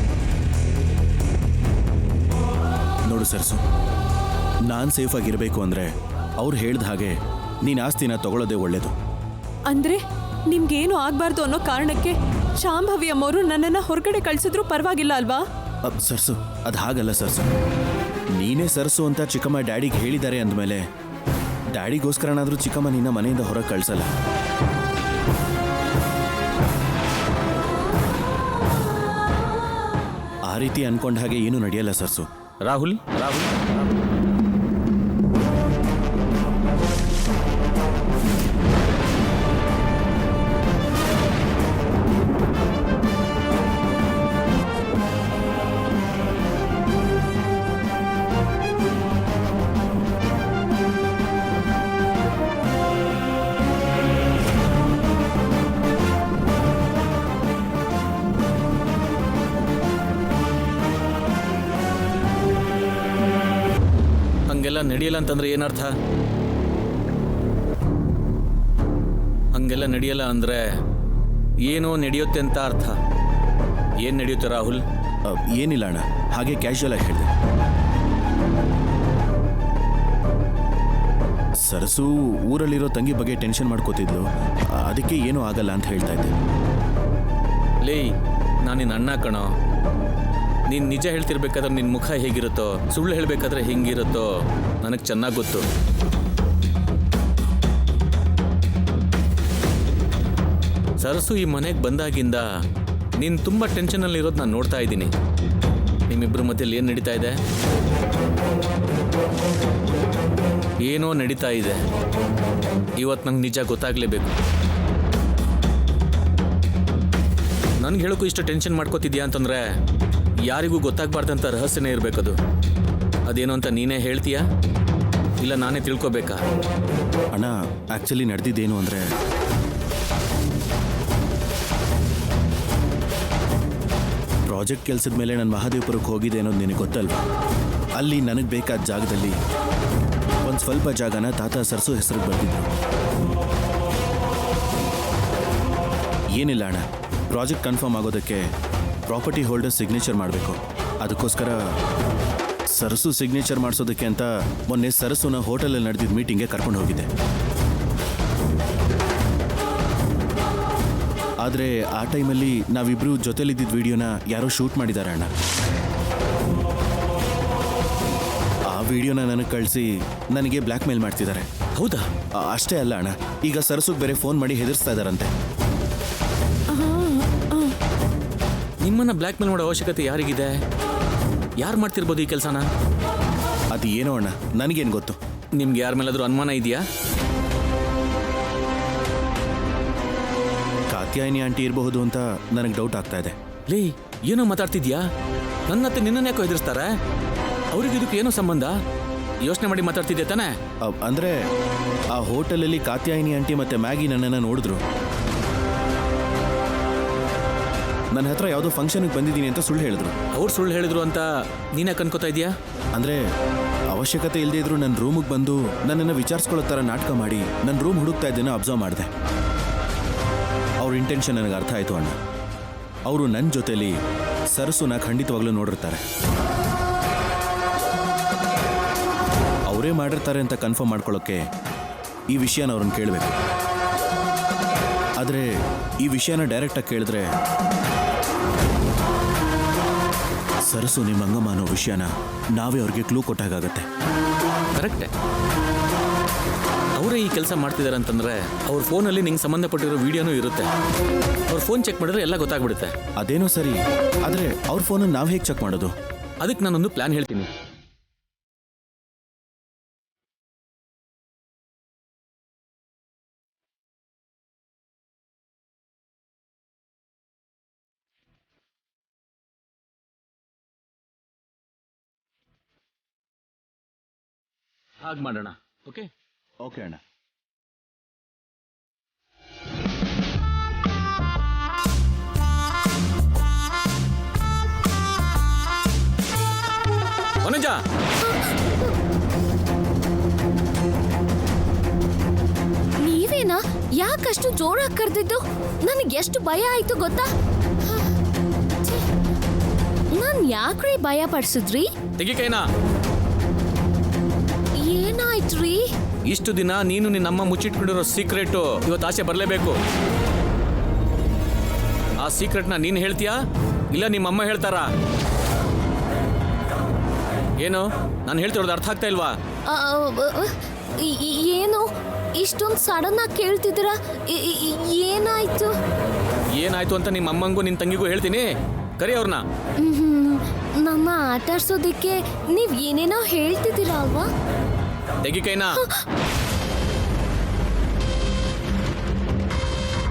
ನೋಡು ಸರ್ಸು, ನಾನ್ ಸೇಫ್ ಆಗಿರ್ಬೇಕು ಅಂದ್ರೆ ಅವ್ರು ಹೇಳ್ದ ಹಾಗೆ ನೀನ್ ಆಸ್ತಿನ ತಗೊಳ್ಳೋದೇ ಒಳ್ಳೇದು. ಅಂದ್ರೆ ನಿಮ್ಗೇನು ಆಗ್ಬಾರ್ದು ಅನ್ನೋ ಕಾರಣಕ್ಕೆ ಶಾಂಭವಿ ಅಮ್ಮವರು ನನ್ನನ್ನ ಹೊರಗಡೆ ಕಳ್ಸಿದ್ರು ಪರವಾಗಿಲ್ಲ ಅಲ್ವಾ? ಸರ್ಸು, ಅದು ಹಾಗಲ್ಲ ಸರ್ಸು. ನೀನೇ ಸರ್ಸು ಅಂತ ಚಿಕ್ಕಮ್ಮ ಡ್ಯಾಡಿಗೆ ಹೇಳಿದ್ದಾರೆ ಅಂದಮೇಲೆ ಡ್ಯಾಡಿಗೋಸ್ಕರನಾದ್ರೂ ಚಿಕ್ಕಮ್ಮ ನಿನ್ನ ಮನೆಯಿಂದ ಹೊರಗೆ ಕಳ್ಸಲ್ಲ. ಆ ರೀತಿ ಅನ್ಕೊಂಡ ಹಾಗೆ ಏನು ನಡೆಯಲ್ಲ ಸರ್ಸು. ರಾಹುಲ್, ಹಂಗೆಲ್ಲ ನಡೆಯಲ್ಲ ಅಂತಂದ್ರೆ ಏನರ್ಥ? ಹಂಗೆಲ್ಲ ನಡೆಯಲ್ಲ ಅಂದ್ರೆ ಏನೋ ನಡೆಯುತ್ತೆ ಅಂತ ಅರ್ಥ. ಏನ್ ನಡೆಯುತ್ತೆ ರಾಹುಲ್? ಏನಿಲ್ಲ ಅಣ್ಣ, ಹಾಗೆ ಕ್ಯಾಶುಯಲ್ ಆಗಿ ಹೇಳಿದೆ. ಸರಸು ಊರಲ್ಲಿರೋ ತಂಗಿ ಬಗ್ಗೆ ಟೆನ್ಷನ್ ಮಾಡ್ಕೋತಿದ್ಲು, ಅದಕ್ಕೆ ಏನೂ ಆಗಲ್ಲ ಅಂತ ಹೇಳ್ತಾ ಇದ್ದೆ. ಲೇ, ನಾನು ನಿನ್ನ ಅಣ್ಣ ಕಣೋ. ನೀನು ನಿಜ ಹೇಳ್ತಿರ್ಬೇಕಾದ್ರೆ ನಿನ್ನ ಮುಖ ಹೇಗಿರುತ್ತೋ, ಸುಳ್ಳು ಹೇಳಬೇಕಾದ್ರೆ ಹೆಂಗಿರುತ್ತೋ ನನಗೆ ಚೆನ್ನಾಗಿ ಗೊತ್ತು. ಸರಸು ಈ ಮನೆಗೆ ಬಂದಾಗಿಂದ ನೀನು ತುಂಬ ಟೆನ್ಷನಲ್ಲಿರೋದು ನಾನು ನೋಡ್ತಾ ಇದ್ದೀನಿ. ನಿಮ್ಮಿಬ್ಬರ ಮಧ್ಯದಲ್ಲಿ ಏನು ನಡೀತಾ ಇದೆ? ಏನೋ ನಡೀತಾ ಇದೆ. ಇವತ್ತು ನಂಗೆ ನಿಜ ಗೊತ್ತಾಗಲೇಬೇಕು. ನನಗೆ ಹೇಳೋಕ್ಕೂ ಇಷ್ಟು ಟೆನ್ಷನ್ ಮಾಡ್ಕೋತಿದ್ಯಾ ಅಂತಂದರೆ ಯಾರಿಗೂ ಗೊತ್ತಾಗಬಾರ್ದಂಥ ರಹಸ್ಯನೇ ಇರಬೇಕದು. ಅದೇನು ಅಂತ ನೀನೇ ಹೇಳ್ತೀಯಾ, ಇಲ್ಲ ನಾನೇ ತಿಳ್ಕೊಬೇಕಾ? ಅಣ್ಣ, ಆ್ಯಕ್ಚುಲಿ ನಡೆದಿದ್ದೇನು ಅಂದರೆ, ಪ್ರಾಜೆಕ್ಟ್ ಕೆಲಸದ ಮೇಲೆ ನಾನು ಮಹಾದೇವಪುರಕ್ಕೆ ಹೋಗಿದ್ದೆ ಅನ್ನೋದು ನಿನಗೆ ಗೊತ್ತಲ್ವಾ? ಅಲ್ಲಿ ನನಗೆ ಬೇಕಾದ ಜಾಗದಲ್ಲಿ ಒಂದು ಸ್ವಲ್ಪ ಜಾಗನ ತಾತ ಸರ್ಸು ಹೆಸರಿಗೆ ಬರ್ತಿದ್ರು. ಏನಿಲ್ಲ ಅಣ್ಣ, ಪ್ರಾಜೆಕ್ಟ್ ಕನ್ಫರ್ಮ್ ಆಗೋದಕ್ಕೆ ಪ್ರಾಪರ್ಟಿ ಹೋಲ್ಡರ್ ಸಿಗ್ನೇಚರ್ ಮಾಡಬೇಕು. ಅದಕ್ಕೋಸ್ಕರ ಸರಸು ಸಿಗ್ನೇಚರ್ ಮಾಡಿಸೋದಕ್ಕೆ ಅಂತ ಮೊನ್ನೆ ಸರಸುನ ಹೋಟೆಲಲ್ಲಿ ನಡೆದಿದ್ದ ಮೀಟಿಂಗ್ಗೆ ಕರ್ಕೊಂಡು ಹೋಗಿದ್ದೆ. ಆದರೆ ಆ ಟೈಮಲ್ಲಿ ನಾವಿಬ್ರು ಜೊತೆಲಿದ್ದಿದ್ದ ವಿಡಿಯೋನ ಯಾರೋ ಶೂಟ್ ಮಾಡಿದ್ದಾರೆ ಅಣ್ಣ. ಆ ವಿಡಿಯೋನ ನನಗೆ ಕಳಿಸಿ ನನಗೆ ಬ್ಲ್ಯಾಕ್ ಮೇಲ್ ಮಾಡ್ತಿದ್ದಾರೆ. ಹೌದಾ? ಅಷ್ಟೇ ಅಲ್ಲ ಅಣ್ಣ, ಈಗ ಸರಸುಗೆ ಬೇರೆ ಫೋನ್ ಮಾಡಿ ಹೆದರ್ಸ್ತಾ ಇದ್ದಾರಂತೆ. ನಿಮ್ಮನ್ನ ಬ್ಲ್ಯಾಕ್ ಮೇಲ್ ಮಾಡೋ ಅವಶ್ಯಕತೆ ಯಾರಿಗಿದೆ? ಯಾರು ಮಾಡ್ತಿರ್ಬೋದು ಈ ಕೆಲಸನ? ಅದು ಏನೋ ಅಣ್ಣ, ನನಗೇನು ಗೊತ್ತು. ನಿಮ್ಗೆ ಯಾರ ಮೇಲಾದರೂ ಅನುಮಾನ ಇದೆಯಾ? ಕಾತ್ಯಾಯಿನಿ ಆಂಟಿ ಇರಬಹುದು ಅಂತ ನನಗೆ ಡೌಟ್ ಆಗ್ತಾ ಇದೆ. ಲೇ, ಏನೋ ಮಾತಾಡ್ತಿದ್ಯಾ? ನನ್ನತ್ತೆ ನಿನ್ನನ್ನು ಯಾಕೋ ಹೆದರ್ಸ್ತಾರೆ? ಅವ್ರಿಗೆ ಇದಕ್ಕೆ ಏನೋ ಸಂಬಂಧ? ಯೋಚನೆ ಮಾಡಿ ಮಾತಾಡ್ತಿದ್ದೆ ತಾನೇ? ಅಂದ್ರೆ ಆ ಹೋಟೆಲಲ್ಲಿ ಕಾತ್ಯಾಯಿನಿ ಆಂಟಿ ಮತ್ತೆ ಮ್ಯಾಗಿ ನನ್ನನ್ನು ನೋಡಿದ್ರು. ನನ್ನ ಹತ್ರ ಯಾವುದೋ ಫಂಕ್ಷನ್ಗೆ ಬಂದಿದ್ದೀನಿ ಅಂತ ಸುಳ್ಳು ಹೇಳಿದ್ರು. ಅವ್ರು ಸುಳ್ಳು ಹೇಳಿದ್ರು ಅಂತ ನೀನೇ ಕನ್ಕೋತಾ ಇದೀಯಾ? ಅಂದ್ರೆ ಅವಶ್ಯಕತೆ ಇಲ್ಲದೆ ಇದ್ರು ನನ್ನ ರೂಮಿಗೆ ಬಂದು ನನ್ನನ್ನು ವಿಚಾರಿಸ್ಕೊಳ್ಳೋ ಥರ ನಾಟಕ ಮಾಡಿ ನನ್ನ ರೂಮ್ ಹುಡುಕ್ತಾ ಇದ್ದೇನೋ ಅಬ್ಸರ್ವ್ ಮಾಡಿದೆ. ಅವ್ರ ಇಂಟೆನ್ಷನ್ ನನಗೆ ಅರ್ಥ ಆಯಿತು ಅಣ್ಣ. ಅವರು ನನ್ನ ಜೊತೆಲಿ ಸರಸುನ ಖಂಡಿತವಾಗ್ಲೂ ನೋಡಿರ್ತಾರೆ. ಅವರೇ ಮಾಡಿರ್ತಾರೆ ಅಂತ ಕನ್ಫರ್ಮ್ ಮಾಡ್ಕೊಳ್ಳೋಕ್ಕೆ ಈ ವಿಷಯನ ಅವ್ರನ್ನ ಕೇಳಬೇಕು. ಆದರೆ ಈ ವಿಷಯನ ಡೈರೆಕ್ಟಾಗಿ ಕೇಳಿದ್ರೆ ಸರಸು ನಿಮ್ಮ ಅಂಗಮ್ಮ ಅನ್ನೋ ವಿಷಯನ ನಾವೇ ಅವ್ರಿಗೆ ಕ್ಲೂ ಕೊಟ್ಟಾಗತ್ತೆ. ಕರೆಕ್ಟೇ. ಅವರೇ ಈ ಕೆಲಸ ಮಾಡ್ತಿದ್ದಾರೆ ಅಂತಂದ್ರೆ ಅವ್ರ ಫೋನಲ್ಲಿ ನಿಂಗೆ ಸಂಬಂಧಪಟ್ಟಿರೋ ವಿಡಿಯೋನೂ ಇರುತ್ತೆ. ಅವ್ರ ಫೋನ್ ಚೆಕ್ ಮಾಡಿದ್ರೆ ಎಲ್ಲ ಗೊತ್ತಾಗ್ಬಿಡುತ್ತೆ. ಅದೇನೋ ಸರಿ, ಆದರೆ ಅವ್ರ ಫೋನನ್ನು ನಾವು ಹೇಗೆ ಚೆಕ್ ಮಾಡೋದು? ಅದಕ್ಕೆ ನಾನೊಂದು ಪ್ಲಾನ್ ಹೇಳ್ತೀನಿ. ಹಾಗೆ ಮಾಡೋಣ. ಓಕೆ ಓಕೆ ಅಣ್ಣ. ವನಜಾ, ನೀವೇನಾ? ಯಾಕಷ್ಟು ಜೋರಾಗಿ ಕರೆದಿದ್ದು? ನನಗೆ ಎಷ್ಟು ಭಯ ಆಯ್ತು ಗೊತ್ತಾ? ನಾನ್ ಯಾಕ್ರಿ ಭಯ ಪಡಿಸಿದ್ರಿ? ತೆಗಿ ಕೈನಾ. ಏನಾಯ್ತ್ರಿ? ಇಷ್ಟು ದಿನ ನೀನು ನಿನ್ನಮ್ಮ ಮುಚ್ಚಿಟ್ಕೊಂಡಿರೋ ಸೀಕ್ರೆಟ್ ಇವತ್ತು ಆಚೆ ಬರಲೇಬೇಕು. ಆ ಸೀಕ್ರೆಟ್ನ ನೀನು ಹೇಳ್ತೀಯಾ ಇಲ್ಲ ನಿಮ್ಮಮ್ಮ ಹೇಳ್ತಾರಾ? ಏನು ನಾನು ಹೇಳ್ತಿರೋದು ಅರ್ಥ ಆಗ್ತಾ ಇಲ್ವಾ? ಏನು ಇಷ್ಟೊಂದು ಸಡನ್ ಆಗಿ ಕೇಳ್ತಿದ್ದೀರಾ? ಏನಾಯ್ತು? ಏನಾಯ್ತು ಅಂತ ನಿಮ್ಮ ಅಮ್ಮಂಗೂ ನಿನ್ನ ತಂಗಿಗೂ ಹೇಳ್ತೀನಿ. ಕರಿ ಅವ್ರನ್ನ. ನಮ್ಮ ಆಟಾಡ್ಸೋದಕ್ಕೆ ನೀವ್ ಏನೇನೋ ಹೇಳ್ತಿದ್ದೀರಾ ಅಲ್ವಾ? ತೆಗಿ ಕೈನಾ.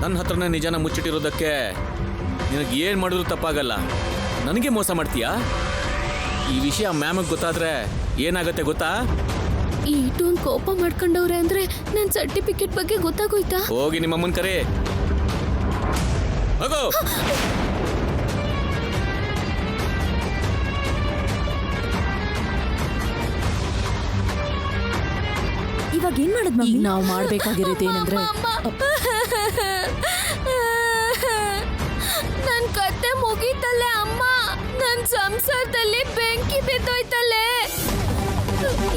ನನ್ನ ಹತ್ರನೇ ನಿಜಾನ ಮುಚ್ಚಿಟ್ಟಿರೋದಕ್ಕೆ ನಿನಗೆ ಏನು ಮಾಡಿದ್ರು ತಪ್ಪಾಗಲ್ಲ. ನನಗೆ ಮೋಸ ಮಾಡ್ತೀಯಾ? ಈ ವಿಷಯ ಮ್ಯಾಮಗೆ ಗೊತ್ತಾದ್ರೆ ಏನಾಗತ್ತೆ ಗೊತ್ತಾ? ಇಷ್ಟೊಂದು ಕೋಪ ಮಾಡ್ಕೊಂಡವ್ರೆ ಅಂದ್ರೆ ನನ್ನ ಸರ್ಟಿಫಿಕೇಟ್ ಬಗ್ಗೆ ಗೊತ್ತಾಗೋಯ್ತಾ? ಹೋಗಿ ನಿಮ್ಮ ಅಮ್ಮನ ಕರೆ. ಹೋಗೋ. ಇವಾಗ ಏನ್ ಮಾಡೋದು? ಈಗ ನಾವು ಮಾಡ್ಬೇಕಾಗಿರೋದು ಏನಂದ್ರೆ, ನನ್ ಕತೆ ಮುಗೀತಲ್ಲೇ ಅಮ್ಮ. ನನ್ ಸಂಸಾರದಲ್ಲಿ ಬೆಂಕಿ ಬಿದ್ದೋಯ್ತಲ್ಲೇ.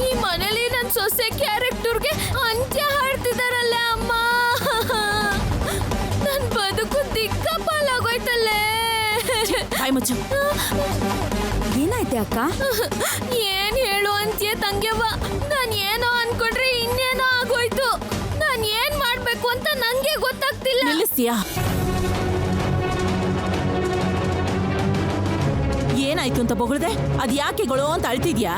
ಈ ಮನೇಲಿ ನನ್ ಸೊಸೆ ಕ್ಯಾರೆಕ್ಟರ್ಗೆ ಅಂತ್ಯ ಹಾಡ್ತಿದಾರಲ್ಲೇ ಅಮ್ಮ. ನನ್ ಬದುಕು ದಿಕ್ಕಾಪಾಲಾಗೋಯ್ತಲ್ಲೇ. ಬಾಯ್ ಮುಚ್ಚು. ಏನಾಯ್ತೆ ಅಕ್ಕ? ಏನ್ ಹೇಳು ಅಂತ್ಯ ತಂಗ್ಯವ್ವ. ನಾನ್ ಏನೋ ಅನ್ಕೊಂಡ್ರೆ ಇನ್ನೇನೋ ಆಗೋಯ್ತು. ನಾನ್ ಏನ್ ಮಾಡ್ಬೇಕು ಅಂತ ನಂಗೆ ಗೊತ್ತಾಗ್ತಿಲ್ಲ. ನಿಲ್ಲಿಸ್ತೀಯಾ? ಏನಾಯ್ತು ಅಂತ ಬೊಗಳ್ದೆ? ಅದ್ ಯಾಕೆಗಳು ಅಂತ ಅಳ್ತಿದ್ಯಾ?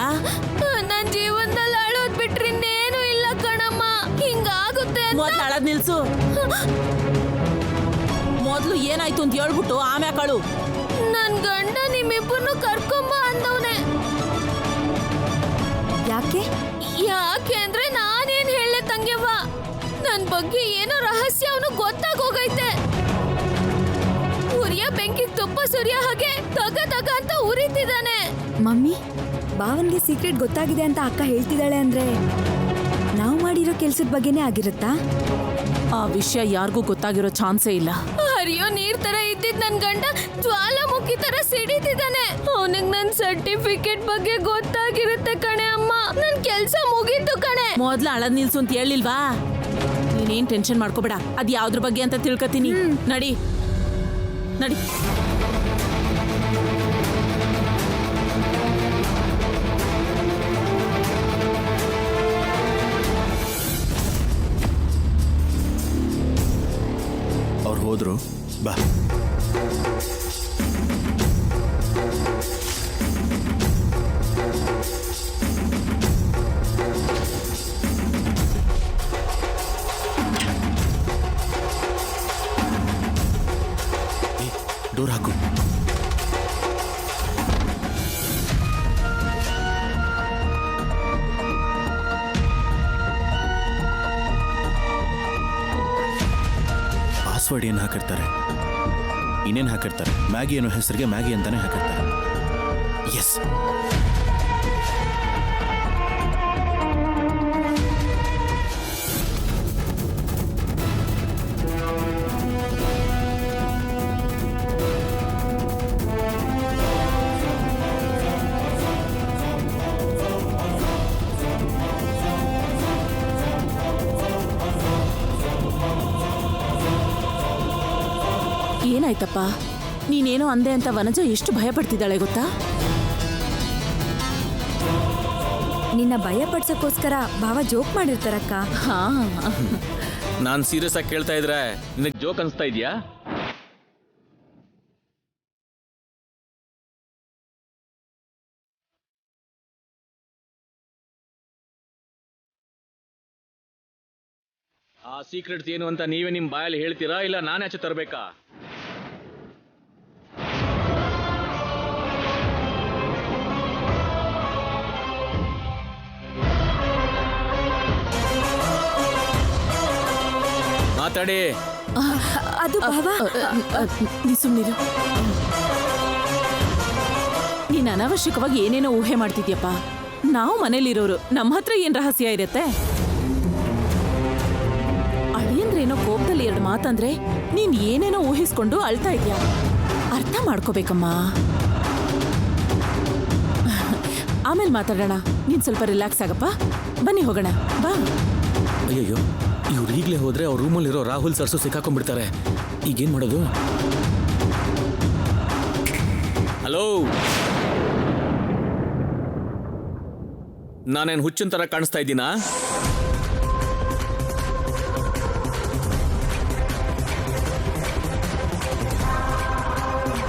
ನನ್ ಜೀವನದಲ್ಲಿ ಅಳೋದ್ ಬಿಟ್ರೆ ಇನ್ನೇನು ಇಲ್ಲ ಕಣಮ್ಮ. ಹಿಂಗಾಗುತ್ತೆ ಅಂತ. ಮೊದ್ಲು ಅಳದ್ ನಿಲ್ಸು. ಮೊದ್ಲು ಏನಾಯ್ತು ಅಂತ ಹೇಳ್ಬಿಟ್ಟು ಆಮ್ಯಾಕ ಅಳು. ನನ್ ಗಂಡ ನಿಮ್ಮಿಬ್ಬರನ್ನು ಕರ್ಕೊಂಬ ಅಂದವನೆ. ಯಾಕೆ? ಯಾಕೆ ಅಂದ್ರೆ ನಾನೇನ್ ಹೇಳೆ ತಂಗ್ಯವ್ವ, ನನ್ ಬಗ್ಗೆ ಏನೋ ರಹಸ್ಯ ಅವನು ಗೊತ್ತಾಗೋಗೈತೆ. ಉರಿಯ ಬೆಂಕಿ ತುಪ್ಪ ಸುರಿಯ ಹಾಗೆ ತಗ ತಗ ಅಂತ ಉರಿತಿದ್ದಾನೆ. ಮಮ್ಮಿ, ಭಾವನ್ಗೆ ಸೀಕ್ರೆಟ್ ಗೊತ್ತಾಗಿದೆ ಅಂತ ಅಕ್ಕ ಹೇಳ್ತಿದ್ದಾಳೆ ಅಂದ್ರೆ ನಾವು ಮಾಡಿರೋ ಕೆಲ್ಸದ ಬಗ್ಗೆನೇ ಆಗಿರುತ್ತಾ? ಆ ವಿಷಯ ಯಾರಿಗೂ ಗೊತ್ತಾಗಿರೋ ಚಾನ್ಸೇ ಇಲ್ಲ. ಹರಿಯೋ ನೀರ್ ತರ ಇದ್ದಿದ್ ನನ್ ಗಂಡ ಜ್ವಾಲಾಮುಖಿ ತರ ಸಿಡಿತಿದ್ದಾನೆ. ಅವನಿಗೆ ನನ್ ಸರ್ಟಿಫಿಕೇಟ್ ಬಗ್ಗೆ ಗೊತ್ತಾಗಿರುತ್ತೆ ಕಣೆ ಅಮ್ಮ. ನನ್ ಕೆಲ್ಸ ಮುಗೀತು ಕಣೆ. ಮೊದ್ಲು ಅಳದ್ ನಿಲ್ಸು ಅಂತ ಹೇಳಿಲ್ವಾ? ನೀನೇನ್ ಟೆನ್ಷನ್ ಮಾಡ್ಕೋಬೇಡ. ಅದ್ ಯಾವ್ದ್ರ ಬಗ್ಗೆ ಅಂತ ತಿಳ್ಕೊತೀನಿ. ನಡಿ ನಡಿ. ಅವ್ರು ಹೋದ್ರು. ಬಾ. ಡೋರ್ ಹಾಕು. ಪಾಸ್ವರ್ಡ್ ಏನು ಹಾಕಿರ್ತಾರೆ, ಇನ್ನೇನು ಹಾಕಿರ್ತಾರೆ, ಮ್ಯಾಗಿ ಅನ್ನೋ ಹೆಸರಿಗೆ ಮ್ಯಾಗಿ ಅಂತಾನೆ ಹಾಕಿರ್ತಾರೆ. ಎಸ್, ಏನಾಯ್ತಪ್ಪ? ನೀನೇನೋ ಅಂದೆ ಅಂತ ವನಜ ಎಷ್ಟು ಭಯ ಪಡ್ತಿದ್ದಾಳೆ ಗೊತ್ತಾ? ನಿನ್ನ ಭಯ ಪಡ್ಸಕ್ಕೋಸ್ಕರ ಭಾವ ಜೋಕ್ ಮಾಡಿರ್ತಾರಕ್ಕ. ಹಾ, ನಾನು ಸೀರಿಯಸ್ ಆಗಿ ಕೇಳ್ತಾ ಇದ್ರೆ ನಿನಗೆ ಜೋಕ್ ಅನ್ಸ್ತಾ ಇದೆಯಾ? ಆ ಸೀಕ್ರೆಟ್ಸ್ ಏನು ಅಂತ ನೀವೇ ನಿಮ್ಮ ಬಾಯಲ್ಲಿ ಹೇಳ್ತೀರಾ, ಇಲ್ಲ ನಾನೇ ಆಚೆ ತರಬೇಕಾ? ಮಾತಾಡಿ. ಅದು ಭಾವ, ನೀ ಸುಮ್ಮನಿರು. ನೀನ್ ಅನಾವಶ್ಯಕವಾಗಿ ಏನೇನೋ ಊಹೆ ಮಾಡ್ತಿದ್ಯಪ್ಪ. ನಾವು ಮನೇಲಿರೋರು, ನಮ್ಮ ಹತ್ರ ಏನ್ ರಹಸ್ಯ ಇರತ್ತೆ? ಅಳಿಯಂದ್ರೇನೋ ಕೋಪದಲ್ಲಿ 2 ಮಾತಂದ್ರೆ ನೀನ್ ಏನೇನೋ ಊಹಿಸ್ಕೊಂಡು ಅಳ್ತಾ ಇದ್ಯಾ. ಅರ್ಥ ಮಾಡ್ಕೋಬೇಕಮ್ಮ. ಆಮೇಲೆ ಮಾತಾಡೋಣ. ನೀನ್ ಸ್ವಲ್ಪ ರಿಲ್ಯಾಕ್ಸ್ ಆಗಪ್ಪ. ಬನ್ನಿ ಹೋಗೋಣ, ಬಾ. ಅಯ್ಯಯ್ಯೋ, ಇವ್ರು ಈಗಲೇ ಹೋದ್ರೆ ಅವ್ರ ರೂಮಲ್ಲಿರೋ ರಾಹುಲ್ ಸರ್ಸು ಸಿಕ್ಕಾಕೊಂಡ್ಬಿಡ್ತಾರೆ. ಈಗೇನ್ ಮಾಡೋದು? ಹಲೋ, ನಾನೇನು ಹುಚ್ಚಿನ ತರ ಕಾಣಿಸ್ತಾ ಇದ್ದೀನಾ?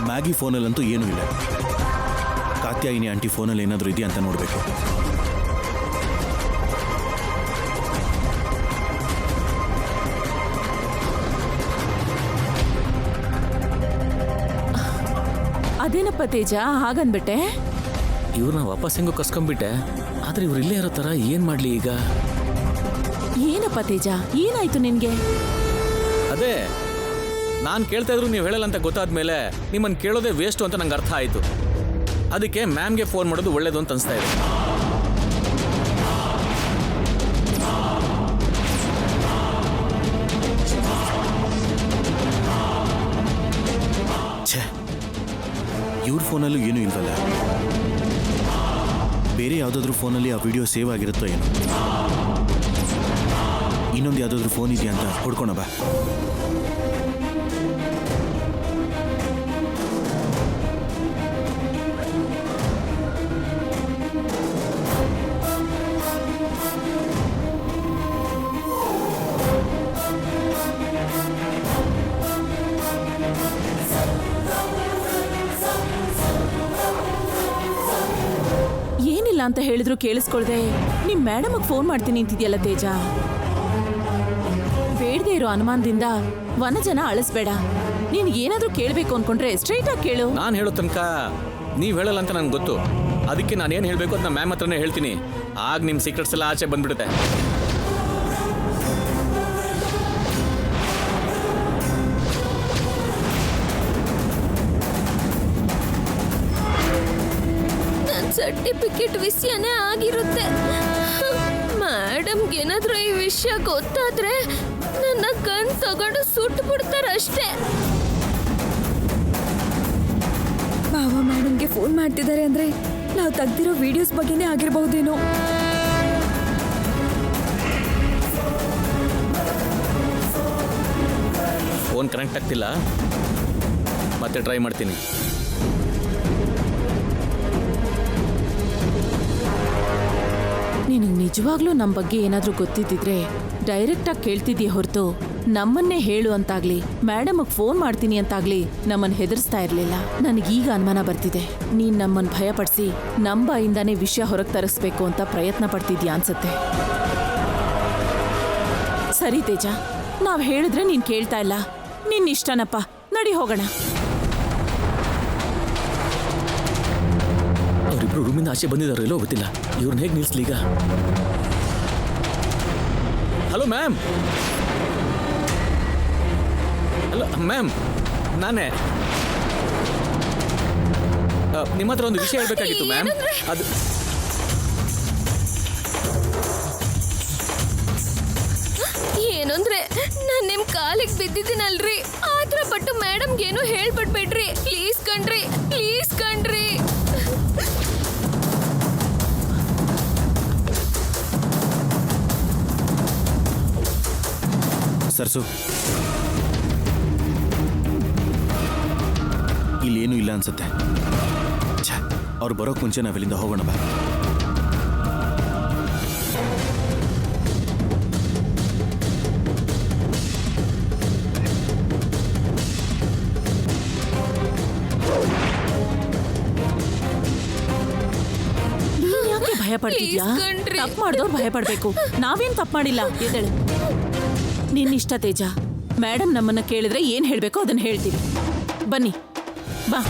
ಮ್ಯಾಗಿ ಫೋನಲ್ಲಂತೂ ಏನೂ ಇಲ್ಲ. ಕಾತ್ಯಾಯಿನಿ ಆಂಟಿ ಫೋನಲ್ಲಿ ಏನಾದರೂ ಇದೆಯಾ ಅಂತ ನೋಡಬೇಕು. ಅದೇನಪ್ಪ ತೇಜ ಹಾಗನ್ಬಿಟ್ಟೆ? ಇವ್ರನ್ನ ವಾಪಸ್ ಹೆಂಗೋ ಕಸ್ಕೊಂಡ್ಬಿಟ್ಟೆ. ಆದ್ರೆ ಇವ್ರು ಇಲ್ಲೇ ಇರೋ ತರ ಏನ್ ಮಾಡ್ಲಿ ಈಗ? ಏನಪ್ಪ ತೇಜ, ಏನಾಯ್ತು ನಿನ್ಗೆ? ಅದೇ ನಾನು ಕೇಳ್ತಾ ಇದ್ರು ನೀವು ಹೇಳಲ್ಲ ಅಂತ ಗೊತ್ತಾದ್ಮೇಲೆ ನಿಮ್ಮನ್ನು ಕೇಳೋದೇ ವೇಸ್ಟು ಅಂತ ನಂಗೆ ಅರ್ಥ ಆಯ್ತು. ಅದಕ್ಕೆ ಮ್ಯಾಮ್ಗೆ ಫೋನ್ ಮಾಡೋದು ಒಳ್ಳೇದು ಅಂತ ಅನಿಸ್ತಾ ಇದೆ. ಛೇ, ಇವ್ರ ಫೋನಲ್ಲೂ ಏನೂ ಇಲ್ವಲ್ಲ. ಬೇರೆ ಯಾವುದಾದ್ರೂ ಫೋನಲ್ಲಿ ಆ ವಿಡಿಯೋ ಸೇವ್ ಆಗಿರುತ್ತೋ ಏನೋ. ಇನ್ನೊಂದು ಯಾವುದಾದ್ರೂ ಫೋನ್ ಇದೆಯಾ ಅಂತ ಹುಡ್ಕೋಣ ಬಾ. ಏನಿಲ್ಲ ಅಂತ ಹೇಳಿದ್ರು ಕೇಳಿಸ್ಕೊಳ್ದೆ ನಿಮ್ ಮೇಡಮ್ಗೆ ಫೋನ್ ಮಾಡ್ತೀನಿ ಅಂತಿದ್ಯಲ್ಲ ತೇಜ. ಬೇಡದೆ ಇರೋ ಅನುಮಾನದಿಂದ ವನಜನ ಅಳಿಸ್ಬೇಡ. ನೀನ್ ಏನಾದ್ರೂ ಕೇಳ್ಬೇಕು ಅನ್ಕೊಂಡ್ರೆ ಸ್ಟ್ರೈಟ್ ಆಗಿ ಕೇಳು. ನಾನು ಹೇಳೋ ತನಕ ನೀವು ಹೇಳಲ್ಲ ಅಂತ ನಂಗೆ ಗೊತ್ತು. ಅದಕ್ಕೆ ನಾನು ಏನು ಹೇಳಬೇಕು ಅಂತ ಮ್ಯಾಮ್ ಹತ್ರನೇ ಹೇಳ್ತೀನಿ. ಆಗ ನಿಮ್ಮ ಸೀಕ್ರೆಟ್ಸ್ ಎಲ್ಲ ಆಚೆ ಬಂದ್ಬಿಡುತ್ತೆ. ಸರ್ಟಿಫಿಕೇಟ್ ವಿಷಯನೇ ಆಗಿರುತ್ತೆ. ಮೇಡಮ್ಗೆ ಏನಾದ್ರೂ ಈ ವಿಷಯ ಗೊತ್ತಾದ್ರೆ ನನ್ನ ಗನ್ ತಗೊಂಡು ಸುಟ್ಟು ಬಿಡ್ತಾರಷ್ಟೇ. ಭಾವ ಮೇಡಮ್ಗೆ ಫೋನ್ ಮಾಡ್ತಿದ್ದಾರೆ ಅಂದ್ರೆ ನಾವು ತೆಗ್ದಿರೋ ವಿಡಿಯೋಸ್ ಬಗ್ಗೆನೇ ಆಗಿರಬಹುದೇನೋ. ಫೋನ್ ಕನೆಕ್ಟ್ ಆಗ್ತಿಲ್ಲ, ಮತ್ತೆ ಟ್ರೈ ಮಾಡ್ತೀನಿ. ನಿನಗೆ ನಿಜವಾಗ್ಲೂ ನಮ್ಮ ಬಗ್ಗೆ ಏನಾದ್ರೂ ಗೊತ್ತಿದ್ದಿದ್ರೆ ಡೈರೆಕ್ಟ್ ಆಗಿ ಕೇಳ್ತಿದ್ದೀಯ ಹೊರತು ನಮ್ಮನ್ನೇ ಹೇಳು ಅಂತಾಗ್ಲಿ ಮೇಡಮ್ಗೆ ಫೋನ್ ಮಾಡ್ತೀನಿ ಅಂತಾಗ್ಲಿ ನಮ್ಮನ್ನು ಹೆದರ್ಸ್ತಾ ಇರಲಿಲ್ಲ. ನನಗೀಗ ಅನುಮಾನ ಬರ್ತಿದೆ, ನೀನ್ ನಮ್ಮನ್ನು ಭಯಪಡಿಸಿ ನಮ್ಮ ಬಾಯಿಂದಾನೇ ವಿಷಯ ಹೊರಗೆ ತರಿಸ್ಬೇಕು ಅಂತ ಪ್ರಯತ್ನ ಪಡ್ತಿದ್ಯಾ ಅನ್ಸುತ್ತೆ. ಸರಿ ತೇಜ, ನಾವ್ ಹೇಳಿದ್ರೆ ನೀನ್ ಕೇಳ್ತಾ ಇಲ್ಲ. ನಿನ್ ಇಷ್ಟನಪ್ಪ, ನಡಿ ಹೋಗೋಣ. ಅವರಿಬ್ರು ರೂಮಿಂದ ಆಚೆ ಬಂದಿದ್ದಾರೋ ಎಲ್ಲೋ ಗೊತ್ತಿಲ್ಲ. ಇವ್ರನ್ನ ಹೇಗೆ ನಿಲ್ಲಿಸ್ಲಿ ಈಗ? ಹಲೋ ಮ್ಯಾಮ್, ಅಲ್ಲ ಮ್ಯಾಮ್, ನಾನೇ ನಿಮ್ಮ ಹತ್ರ ಒಂದು ವಿಷಯ ಹೇಳ್ಬೇಕಾಗಿತ್ತು ಮ್ಯಾಮ್. ಅದು ಏನಂದ್ರೆ ನಾನ್ ನಿಮ್ ಕಾಲಿಗೆ ಬಿದ್ದಿದ್ದೀನಲ್ರಿ, ಆತರ ಪಟ್ಟು ಮೇಡಮ್ಗೆ ಏನು ಹೇಳ್ಬಿಡ್ಬೇಡ್ರಿ ಪ್ಲೀಸ್ ಕಣ್ರಿ, ಪ್ಲೀಸ್ ಕಣ್ರಿ. ಸರ್ಸು, ಇಲ್ಲೇನೂ ಇಲ್ಲ ಅನ್ಸುತ್ತೆ. ಅವ್ರು ಬರೋಕ್ ಮುಂಚೆ ನಾವಿಲ್ಲಿಂದ ಹೋಗೋಣ ಬಾ. ನೀನ್ ಯಾಕೆ ಭಯ ಪಡ್ತಿದ್ಯಾ? Please ಕಣ್ರೀ. ತಪ್ಪು ಮಾಡಿದವ್ರು ಭಯ ಪಡ್ಬೇಕು. ನಾವೇನ್ ತಪ್ಪು ಮಾಡಿಲ್ಲ. ಎದ್ದೇಳು. ನಿನ್ನಿಷ್ಟ ತೇಜ. ಮೇಡಮ್ ನಮ್ಮನ್ನ ಕೇಳಿದ್ರೆ ಏನ್ ಹೇಳ್ಬೇಕೋ ಅದನ್ನ ಹೇಳ್ತೀವಿ. ಬನ್ನಿ ಬಾ.